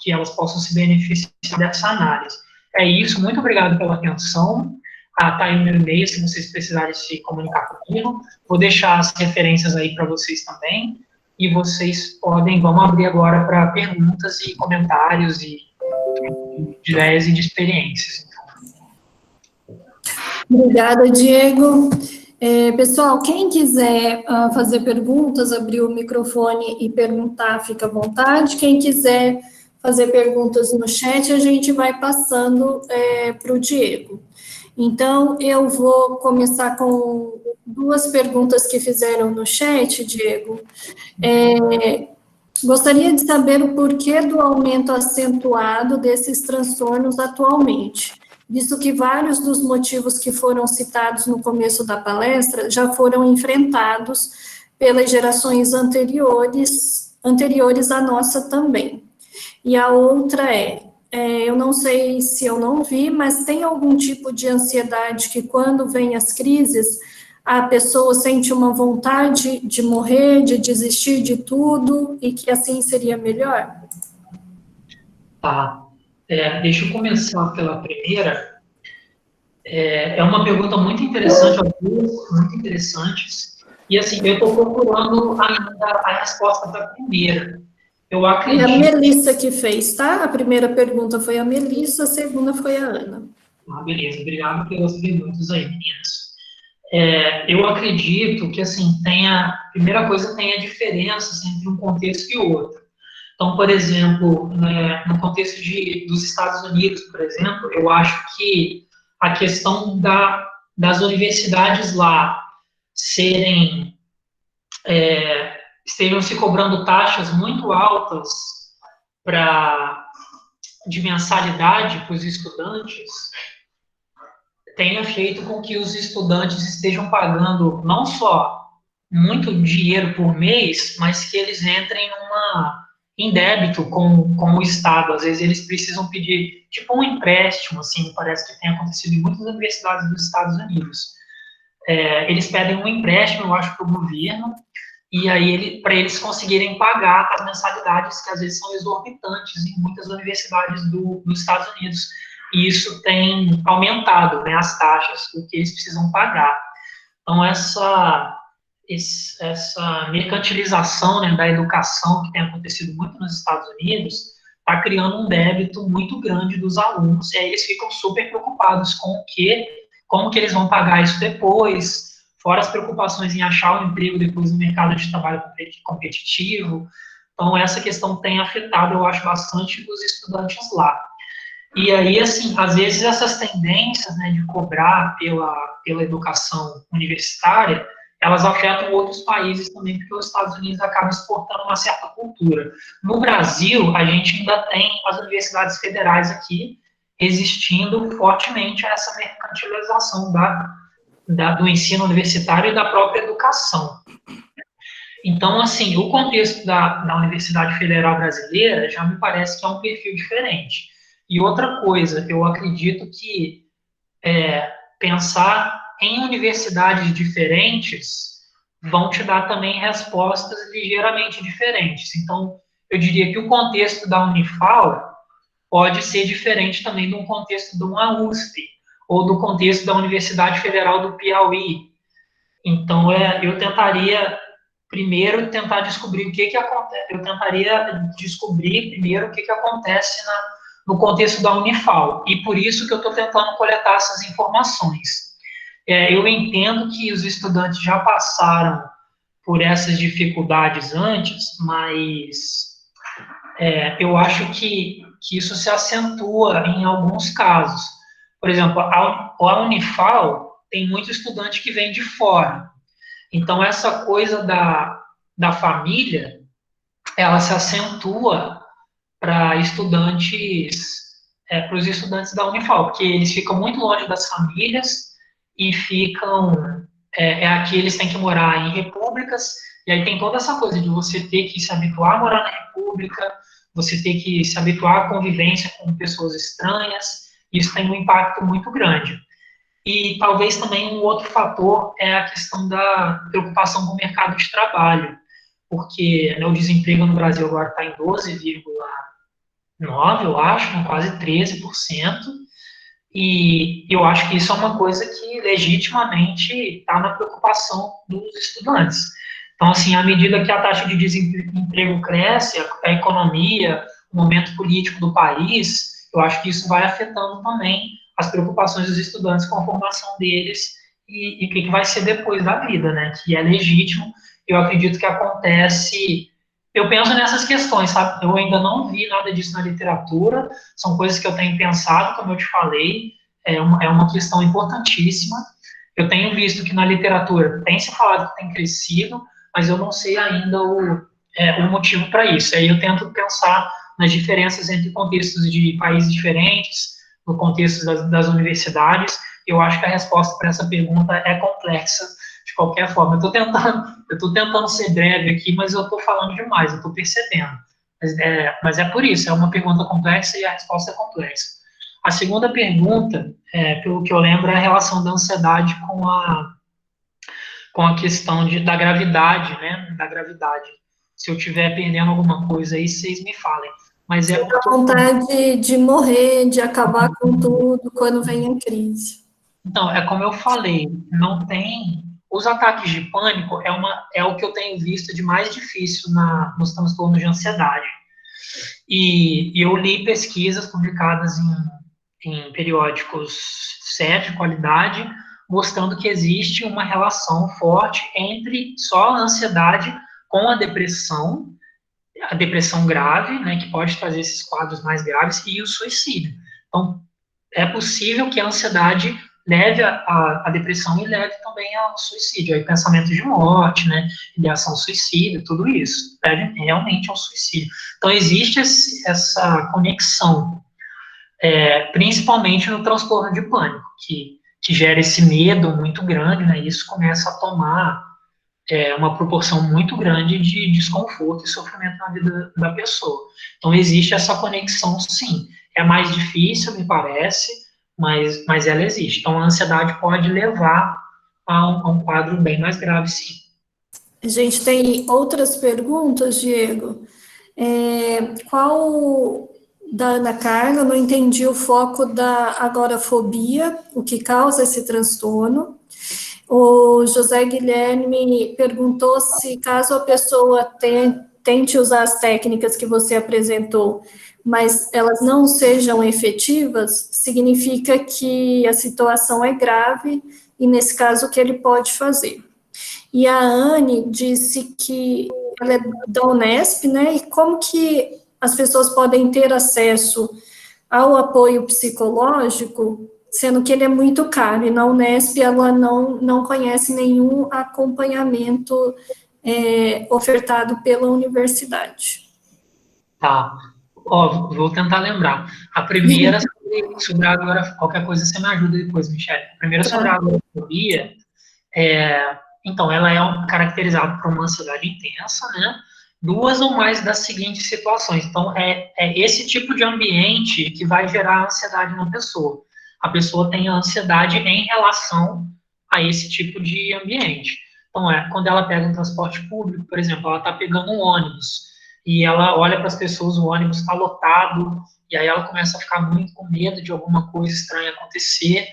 que elas possam se beneficiar dessa análise. É isso, muito obrigado pela atenção. Tá aí o meu e-mail, se vocês precisarem se comunicar comigo. Vou deixar as referências aí para vocês também. E vocês podem, vamos abrir agora para perguntas e comentários e de ideias e de experiências. Obrigada, Diego. Pessoal, quem quiser fazer perguntas, abrir o microfone e perguntar, fica à vontade. Quem quiser fazer perguntas no chat, a gente vai passando para o Diego. Então, eu vou começar com duas perguntas que fizeram no chat, Diego. Gostaria de saber o porquê do aumento acentuado desses transtornos atualmente, visto que vários dos motivos que foram citados no começo da palestra já foram enfrentados pelas gerações anteriores à nossa também. E a outra eu não sei se eu não vi, mas tem algum tipo de ansiedade que quando vem as crises, a pessoa sente uma vontade de morrer, de desistir de tudo, e que assim seria melhor? Tá. Deixa eu começar pela primeira. É uma pergunta muito interessante, muito interessantes. E, assim, eu estou procurando ainda a resposta para a primeira. Eu acredito... É a Melissa que fez, tá? A primeira pergunta foi a Melissa, a segunda foi a Ana. Beleza. Obrigado pelas perguntas aí, meninas. Eu acredito que, assim, a primeira coisa tem a diferença entre um contexto e outro. Então, por exemplo, no contexto dos Estados Unidos, por exemplo, eu acho que a questão das universidades lá estejam se cobrando taxas muito altas de mensalidade para os estudantes, tenha feito com que os estudantes estejam pagando não só muito dinheiro por mês, mas que eles entrem em débito com o Estado. Às vezes eles precisam pedir, tipo um empréstimo, assim, parece que tem acontecido em muitas universidades dos Estados Unidos. Eles pedem um empréstimo, eu acho, para o governo, e aí para eles conseguirem pagar as mensalidades, que às vezes são exorbitantes em muitas universidades dos Estados Unidos. E isso tem aumentado, né, as taxas, o que eles precisam pagar. Então, essa mercantilização, né, da educação que tem acontecido muito nos Estados Unidos está criando um débito muito grande dos alunos, e aí eles ficam super preocupados com como que eles vão pagar isso depois, fora as preocupações em achar um emprego depois no mercado de trabalho competitivo. Então, essa questão tem afetado, eu acho, bastante os estudantes lá. E aí, assim, às vezes essas tendências, né, de cobrar pela educação universitária, elas afetam outros países também, porque os Estados Unidos acabam exportando uma certa cultura. No Brasil, a gente ainda tem as universidades federais aqui resistindo fortemente a essa mercantilização do ensino universitário e da própria educação. Então, assim, o contexto da Universidade Federal Brasileira já me parece que é um perfil diferente. E outra coisa, eu acredito que pensar em universidades diferentes vão te dar também respostas ligeiramente diferentes. Então, eu diria que o contexto da Unifal pode ser diferente também do contexto de uma USP, ou do contexto da Universidade Federal do Piauí. Então, eu tentaria primeiro tentar descobrir o que acontece. Eu tentaria descobrir primeiro o que acontece no contexto da Unifal. E por isso que eu estou tentando coletar essas informações. Eu entendo que os estudantes já passaram por essas dificuldades antes, mas eu acho que isso se acentua em alguns casos. Por exemplo, a Unifal tem muito estudante que vem de fora. Então, essa coisa da família, ela se acentua para os estudantes da Unifal, porque eles ficam muito longe das famílias e aqui eles têm que morar em repúblicas, e aí tem toda essa coisa de você ter que se habituar a morar na república, você ter que se habituar à convivência com pessoas estranhas, isso tem um impacto muito grande. E talvez também um outro fator é a questão da preocupação com o mercado de trabalho, porque, né, o desemprego no Brasil agora está em 12,9%, eu acho, né, quase 13%, E eu acho que isso é uma coisa que legitimamente está na preocupação dos estudantes. Então, assim, à medida que a taxa de desemprego cresce, a economia, o momento político do país, eu acho que isso vai afetando também as preocupações dos estudantes com a formação deles e o que vai ser depois da vida, né? Que é legítimo. Eu acredito que acontece. Eu penso nessas questões, sabe? Eu ainda não vi nada disso na literatura, são coisas que eu tenho pensado, como eu te falei, é uma questão importantíssima. Eu tenho visto que na literatura tem se falado que tem crescido, mas eu não sei ainda o motivo para isso. Aí eu tento pensar nas diferenças entre contextos de países diferentes, no contexto das universidades. Eu acho que a resposta para essa pergunta é complexa, de qualquer forma. Eu estou tentando ser breve aqui, mas eu estou falando demais, eu estou percebendo. Mas é por isso, é uma pergunta complexa e a resposta é complexa. A segunda pergunta, pelo que eu lembro, é a relação da ansiedade com a questão da gravidade, né? Da gravidade. Se eu estiver perdendo alguma coisa aí, vocês me falem. Mas é A porque. vontade de morrer, de acabar com tudo quando vem a crise. Então, é como eu falei, não tem. Os ataques de pânico é o que eu tenho visto de mais difícil nos transtornos de ansiedade. E eu li pesquisas publicadas em periódicos sérios de qualidade, mostrando que existe uma relação forte entre só a ansiedade com a depressão grave, né, que pode trazer esses quadros mais graves, e o suicídio. Então, é possível que a ansiedade leve a depressão e leve também ao suicídio, aí pensamento de morte, né, ideação suicida, tudo isso, leve realmente ao suicídio. Então, existe essa conexão, principalmente no transtorno de pânico, que gera esse medo muito grande, né, e isso começa a tomar uma proporção muito grande de desconforto e sofrimento na vida da pessoa. Então, existe essa conexão, sim. É mais difícil, me parece, mas ela existe. Então, a ansiedade pode levar a um quadro bem mais grave, sim. A gente tem outras perguntas, Diego. Qual da Ana Carla, não entendi o foco da agorafobia, o que causa esse transtorno. O José Guilherme perguntou se, caso a pessoa tente usar as técnicas que você apresentou, mas elas não sejam efetivas, significa que a situação é grave e, nesse caso, o que ele pode fazer. E a Anne disse que ela é da Unesp, né? E como que as pessoas podem ter acesso ao apoio psicológico, sendo que ele é muito caro, e na Unesp ela não conhece nenhum acompanhamento ofertado pela universidade. Tá. Ó, vou tentar lembrar. A primeira sobre a agorafobia, qualquer coisa você me ajuda depois, Michelle. A primeira sobre a agorafobia, então, ela é caracterizada por uma ansiedade intensa, né? Duas ou mais das seguintes situações. Então, é esse tipo de ambiente que vai gerar ansiedade na pessoa. A pessoa tem ansiedade em relação a esse tipo de ambiente. Então, quando ela pega um transporte público, por exemplo, ela está pegando um ônibus e ela olha para as pessoas, o ônibus está lotado, e aí ela começa a ficar muito com medo de alguma coisa estranha acontecer,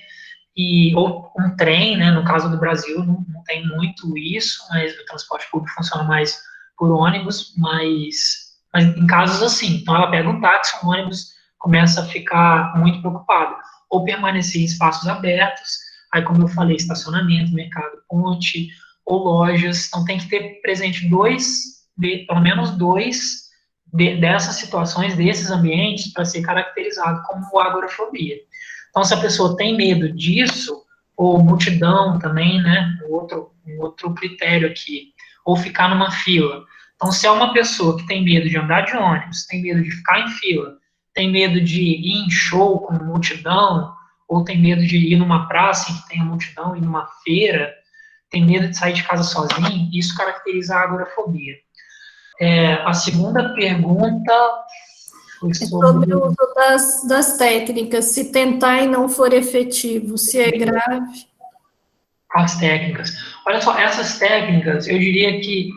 ou um trem, né, no caso do Brasil não tem muito isso, mas o transporte público funciona mais por ônibus, mas em casos assim, então ela pega um táxi, um ônibus, começa a ficar muito preocupada, ou permanecer em espaços abertos, aí como eu falei, estacionamento, mercado, ponte, ou lojas, então tem que ter presente pelo menos dois dessas situações, desses ambientes, para ser caracterizado como agorafobia. Então, se a pessoa tem medo disso, ou multidão também, né, um outro critério aqui, ou ficar numa fila. Então, se é uma pessoa que tem medo de andar de ônibus, tem medo de ficar em fila, tem medo de ir em show com multidão, ou tem medo de ir numa praça em que tenha multidão, ir numa feira, tem medo de sair de casa sozinho, isso caracteriza a agorafobia. A segunda pergunta foi sobre o uso das técnicas, se tentar e não for efetivo, se é grave. As técnicas. Olha só, essas técnicas, eu diria que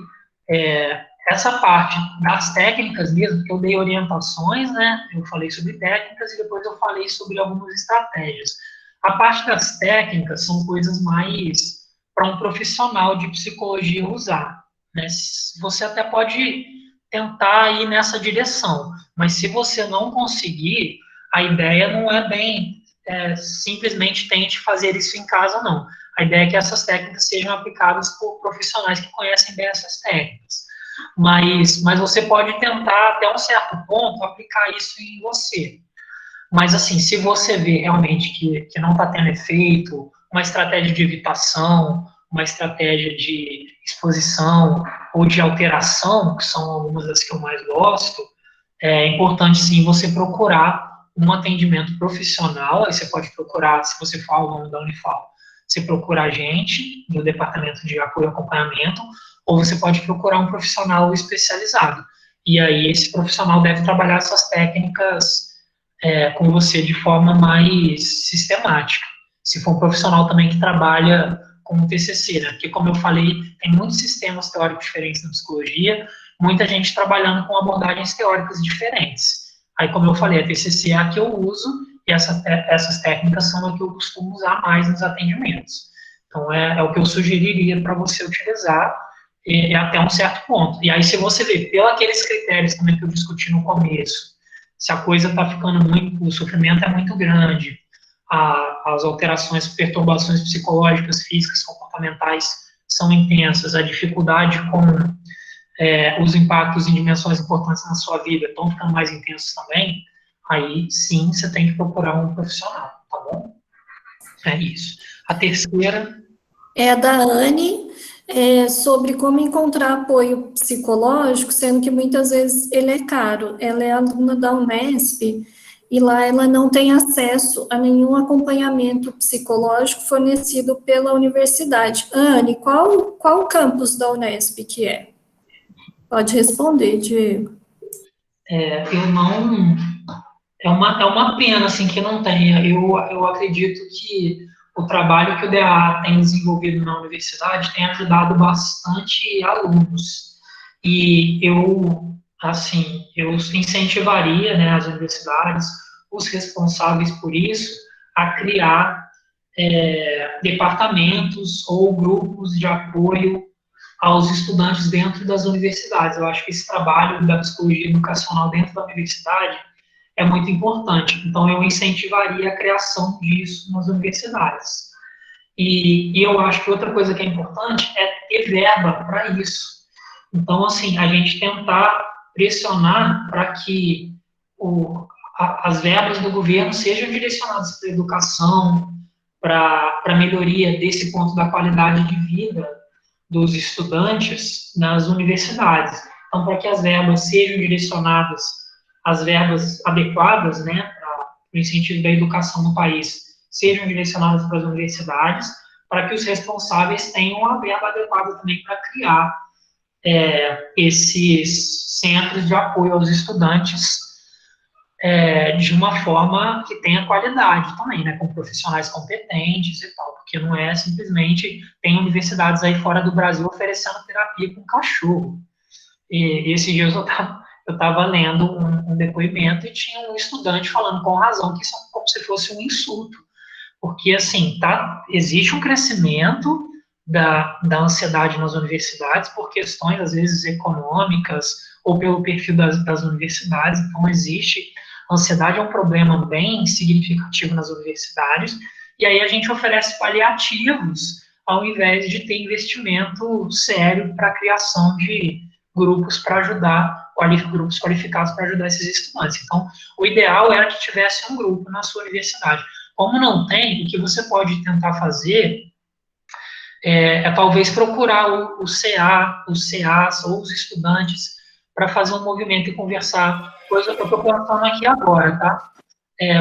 essa parte das técnicas mesmo, que eu dei orientações, né? Eu falei sobre técnicas e depois eu falei sobre algumas estratégias. A parte das técnicas são coisas mais para um profissional de psicologia usar, né? Você até pode tentar ir nessa direção, mas se você não conseguir, a ideia não é bem simplesmente tente fazer isso em casa, não. A ideia é que essas técnicas sejam aplicadas por profissionais que conhecem bem essas técnicas. Mas você pode tentar, até um certo ponto, aplicar isso em você. Mas, assim, se você vê realmente que não está tendo efeito, uma estratégia de evitação, uma estratégia de exposição ou de alteração, que são algumas das que eu mais gosto, é importante, sim, você procurar um atendimento profissional. Aí você pode procurar, se você for aluno da Unifal, você procura a gente do Departamento de Apoio e Acompanhamento, ou você pode procurar um profissional especializado. E aí esse profissional deve trabalhar essas técnicas com você de forma mais sistemática. Se for um profissional também que trabalha com o TCC, né? Porque, como eu falei, tem muitos sistemas teóricos diferentes na psicologia, muita gente trabalhando com abordagens teóricas diferentes. Aí, como eu falei, a TCC é a que eu uso, e essas técnicas são as que eu costumo usar mais nos atendimentos. Então, é o que eu sugeriria para você utilizar até um certo ponto. E aí, se você vê, pelos aqueles critérios também que eu discuti no começo, se a coisa está ficando muito, o sofrimento é muito grande, as alterações, perturbações psicológicas, físicas, comportamentais são intensas, a dificuldade com os impactos em dimensões importantes na sua vida estão ficando mais intensos também, aí sim você tem que procurar um profissional, tá bom? É isso. A terceira... É a da Anne, sobre como encontrar apoio psicológico, sendo que muitas vezes ele é caro. Ela é aluna da Unesp e lá ela não tem acesso a nenhum acompanhamento psicológico fornecido pela universidade. Anne, qual campus da Unesp que é? Pode responder, Diego. Eu não... É uma pena, assim, que não tenha. Eu acredito que o trabalho que o DA tem desenvolvido na universidade tem ajudado bastante alunos. E eu incentivaria, né, as universidades, os responsáveis por isso, a criar departamentos ou grupos de apoio aos estudantes dentro das universidades. Eu acho que esse trabalho da psicologia educacional dentro da universidade é muito importante. Então, eu incentivaria a criação disso nas universidades. E eu acho que outra coisa que é importante é ter verba para isso. Então, assim, a gente tentar pressionar para que as verbas do governo sejam direcionadas para a educação, para a melhoria desse ponto da qualidade de vida dos estudantes nas universidades. Então, para que as verbas sejam direcionadas, as verbas adequadas, né, para o incentivo da educação no país, sejam direcionadas para as universidades, para que os responsáveis tenham a verba adequada também para criar esses centros de apoio aos estudantes de uma forma que tenha qualidade também, né, com profissionais competentes e tal, porque não é simplesmente, tem universidades aí fora do Brasil oferecendo terapia com cachorro. E esses dias eu estava lendo um depoimento e tinha um estudante falando com razão que isso é como se fosse um insulto, porque, assim, existe um crescimento da ansiedade nas universidades por questões, às vezes, econômicas ou pelo perfil das universidades. Então, ansiedade é um problema bem significativo nas universidades, e aí a gente oferece paliativos ao invés de ter investimento sério para a criação de grupos para ajudar, grupos qualificados para ajudar esses estudantes. Então, o ideal era que tivesse um grupo na sua universidade. Como não tem, o que você pode tentar fazer talvez procurar o CA, os CAs ou os estudantes para fazer um movimento e conversar, coisa que eu estou pensando aqui agora, tá?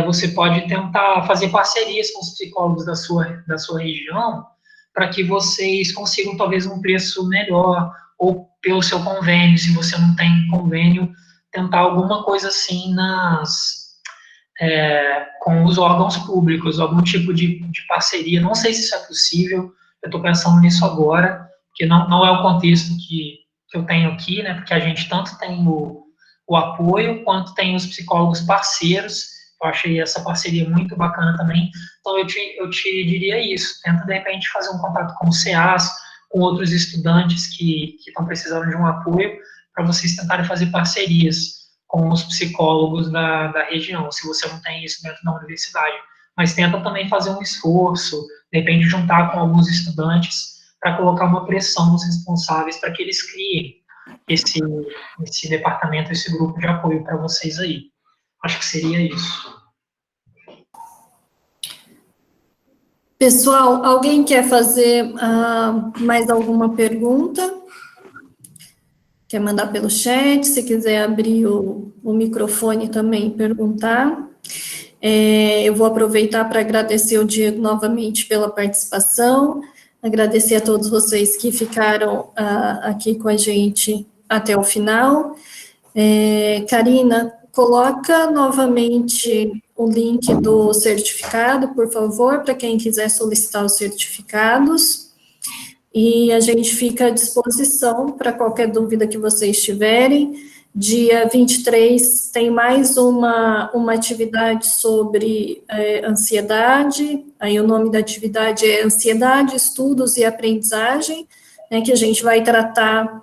Você pode tentar fazer parcerias com os psicólogos da sua região para que vocês consigam talvez um preço melhor, ou pelo seu convênio, se você não tem convênio, tentar alguma coisa assim com os órgãos públicos, algum tipo de parceria. Não sei se isso é possível, eu estou pensando nisso agora, porque não é o contexto que que eu tenho aqui, né, porque a gente tanto tem o apoio, quanto tem os psicólogos parceiros. Eu achei essa parceria muito bacana também. Então, eu te diria isso. Tenta, de repente, fazer um contato com o CEAS, com outros estudantes que estão precisando de um apoio, para vocês tentarem fazer parcerias com os psicólogos da região, se você não tem isso dentro da universidade. Mas tenta também fazer um esforço, de repente, juntar com alguns estudantes para colocar uma pressão nos responsáveis para que eles criem esse departamento, esse grupo de apoio para vocês aí. Acho que seria isso. Pessoal, alguém quer fazer mais alguma pergunta? Quer mandar pelo chat? Se quiser abrir o microfone também e perguntar. Eu vou aproveitar para agradecer o Diego novamente pela participação, agradecer a todos vocês que ficaram aqui com a gente até o final. Karina, coloca novamente o link do certificado, por favor, para quem quiser solicitar os certificados. E a gente fica à disposição para qualquer dúvida que vocês tiverem. Dia 23 tem mais uma atividade sobre ansiedade. Aí o nome da atividade é Ansiedade, Estudos e Aprendizagem, né, que a gente vai tratar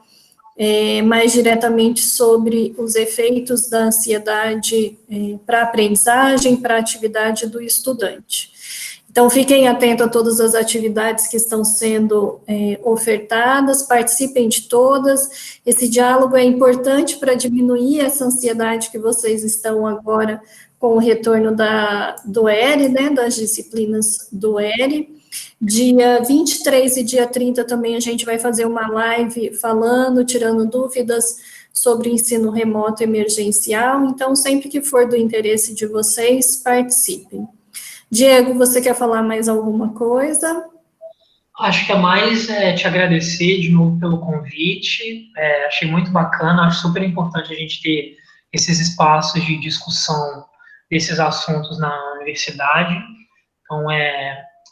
mais diretamente sobre os efeitos da ansiedade para a aprendizagem, para a atividade do estudante. Então, fiquem atentos a todas as atividades que estão sendo ofertadas, participem de todas. Esse diálogo é importante para diminuir essa ansiedade que vocês estão agora com o retorno do ERE, né, das disciplinas do ERE. Dia 23 e dia 30 também a gente vai fazer uma live falando, tirando dúvidas sobre o ensino remoto emergencial. Então, sempre que for do interesse de vocês, participem. Diego, você quer falar mais alguma coisa? Acho que é mais te agradecer de novo pelo convite. Achei muito bacana, acho super importante a gente ter esses espaços de discussão desses assuntos na universidade. Então,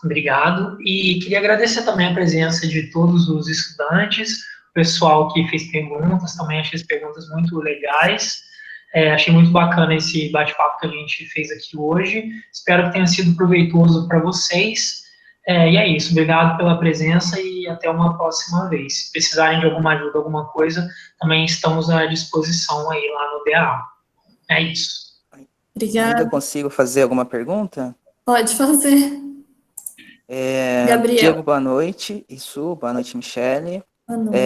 obrigado. E queria agradecer também a presença de todos os estudantes, o pessoal que fez perguntas, também achei as perguntas muito legais. Achei muito bacana esse bate-papo que a gente fez aqui hoje. Espero que tenha sido proveitoso para vocês. E é isso. Obrigado pela presença e até uma próxima vez. Se precisarem de alguma ajuda, alguma coisa, também estamos à disposição aí lá no DA. É isso. Obrigada. Ainda consigo fazer alguma pergunta? Pode fazer. Gabriel. Diego, boa noite. Isso, boa noite, Michele. Boa noite.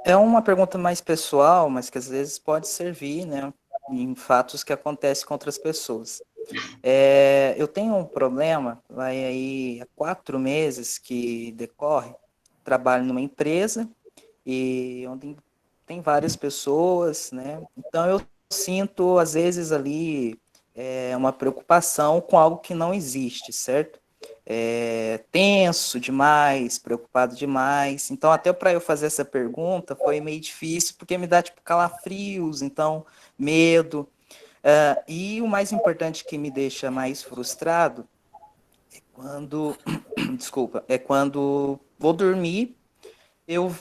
É uma pergunta mais pessoal, mas que às vezes pode servir, né, em fatos que acontecem com outras pessoas. Eu tenho um problema, vai aí há 4 meses que decorre, trabalho numa empresa, e onde tem várias pessoas, né, então eu sinto, às vezes, ali uma preocupação com algo que não existe, certo? Tenso demais, preocupado demais. Então, até para eu fazer essa pergunta foi meio difícil, porque me dá tipo calafrios, então medo. E o mais importante que me deixa mais frustrado é quando, desculpa, é quando vou dormir, eu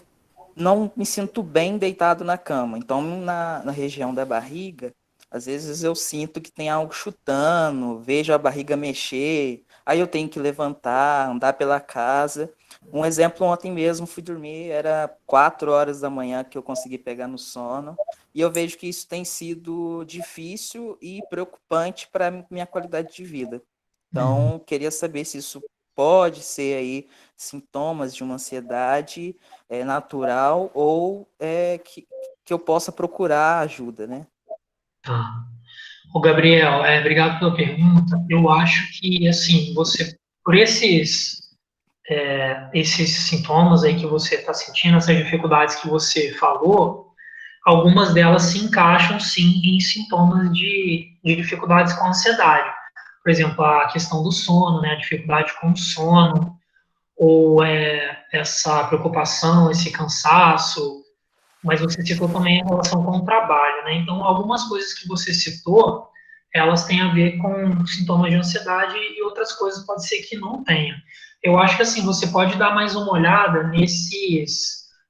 não me sinto bem deitado na cama. Então, na região da barriga, às vezes eu sinto que tem algo chutando, vejo a barriga mexer, aí eu tenho que levantar, andar pela casa. Um exemplo, ontem mesmo fui dormir, era 4 horas da manhã que eu consegui pegar no sono, e eu vejo que isso tem sido difícil e preocupante para minha qualidade de vida. Então, queria saber se isso pode ser aí sintomas de uma ansiedade natural ou que eu possa procurar ajuda, né? Tá. Ô, Gabriel, obrigado pela pergunta. Eu acho que, assim, por esses sintomas aí que você está sentindo, essas dificuldades que você falou, algumas delas se encaixam, sim, em sintomas de dificuldades com ansiedade. Por exemplo, a questão do sono, né, a dificuldade com o sono, ou essa preocupação, esse cansaço, mas você citou também a relação com o trabalho, né? Então, algumas coisas que você citou, elas têm a ver com sintomas de ansiedade e outras coisas pode ser que não tenham. Eu acho que, assim, você pode dar mais uma olhada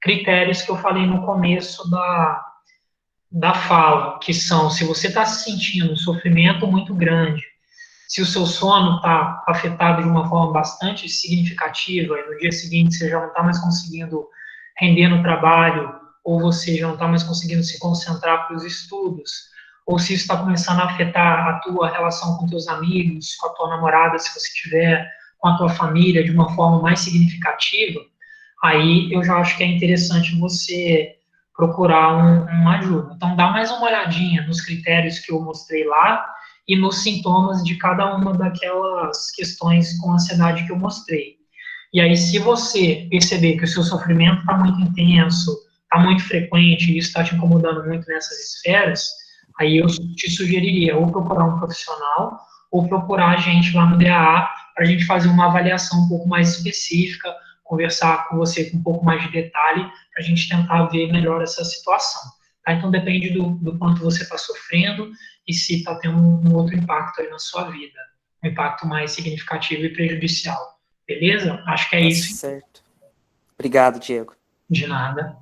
critérios que eu falei no começo da fala, que são, se você está se sentindo um sofrimento muito grande, se o seu sono está afetado de uma forma bastante significativa, e no dia seguinte você já não está mais conseguindo render no trabalho, ou você já não está mais conseguindo se concentrar para os estudos, ou se isso está começando a afetar a tua relação com teus amigos, com a tua namorada, se você tiver, com a tua família, de uma forma mais significativa, aí eu já acho que é interessante você procurar uma ajuda. Então, dá mais uma olhadinha nos critérios que eu mostrei lá e nos sintomas de cada uma daquelas questões com ansiedade que eu mostrei. E aí, se você perceber que o seu sofrimento está muito intenso, está muito frequente, e isso está te incomodando muito nessas esferas, aí eu te sugeriria ou procurar um profissional ou procurar a gente lá no DAA para a gente fazer uma avaliação um pouco mais específica, conversar com você com um pouco mais de detalhe, para a gente tentar ver melhor essa situação. Tá? Então, depende do quanto você está sofrendo e se está tendo um outro impacto aí na sua vida, um impacto mais significativo e prejudicial. Beleza? Acho que é isso. Certo. Obrigado, Diego. De nada.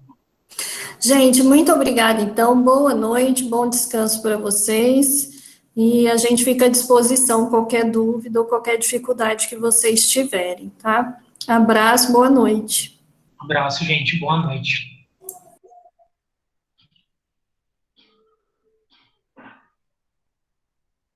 Gente, muito obrigada, então. Boa noite, bom descanso para vocês. E a gente fica à disposição, qualquer dúvida ou qualquer dificuldade que vocês tiverem, tá? Abraço, boa noite. Um abraço, gente. Boa noite.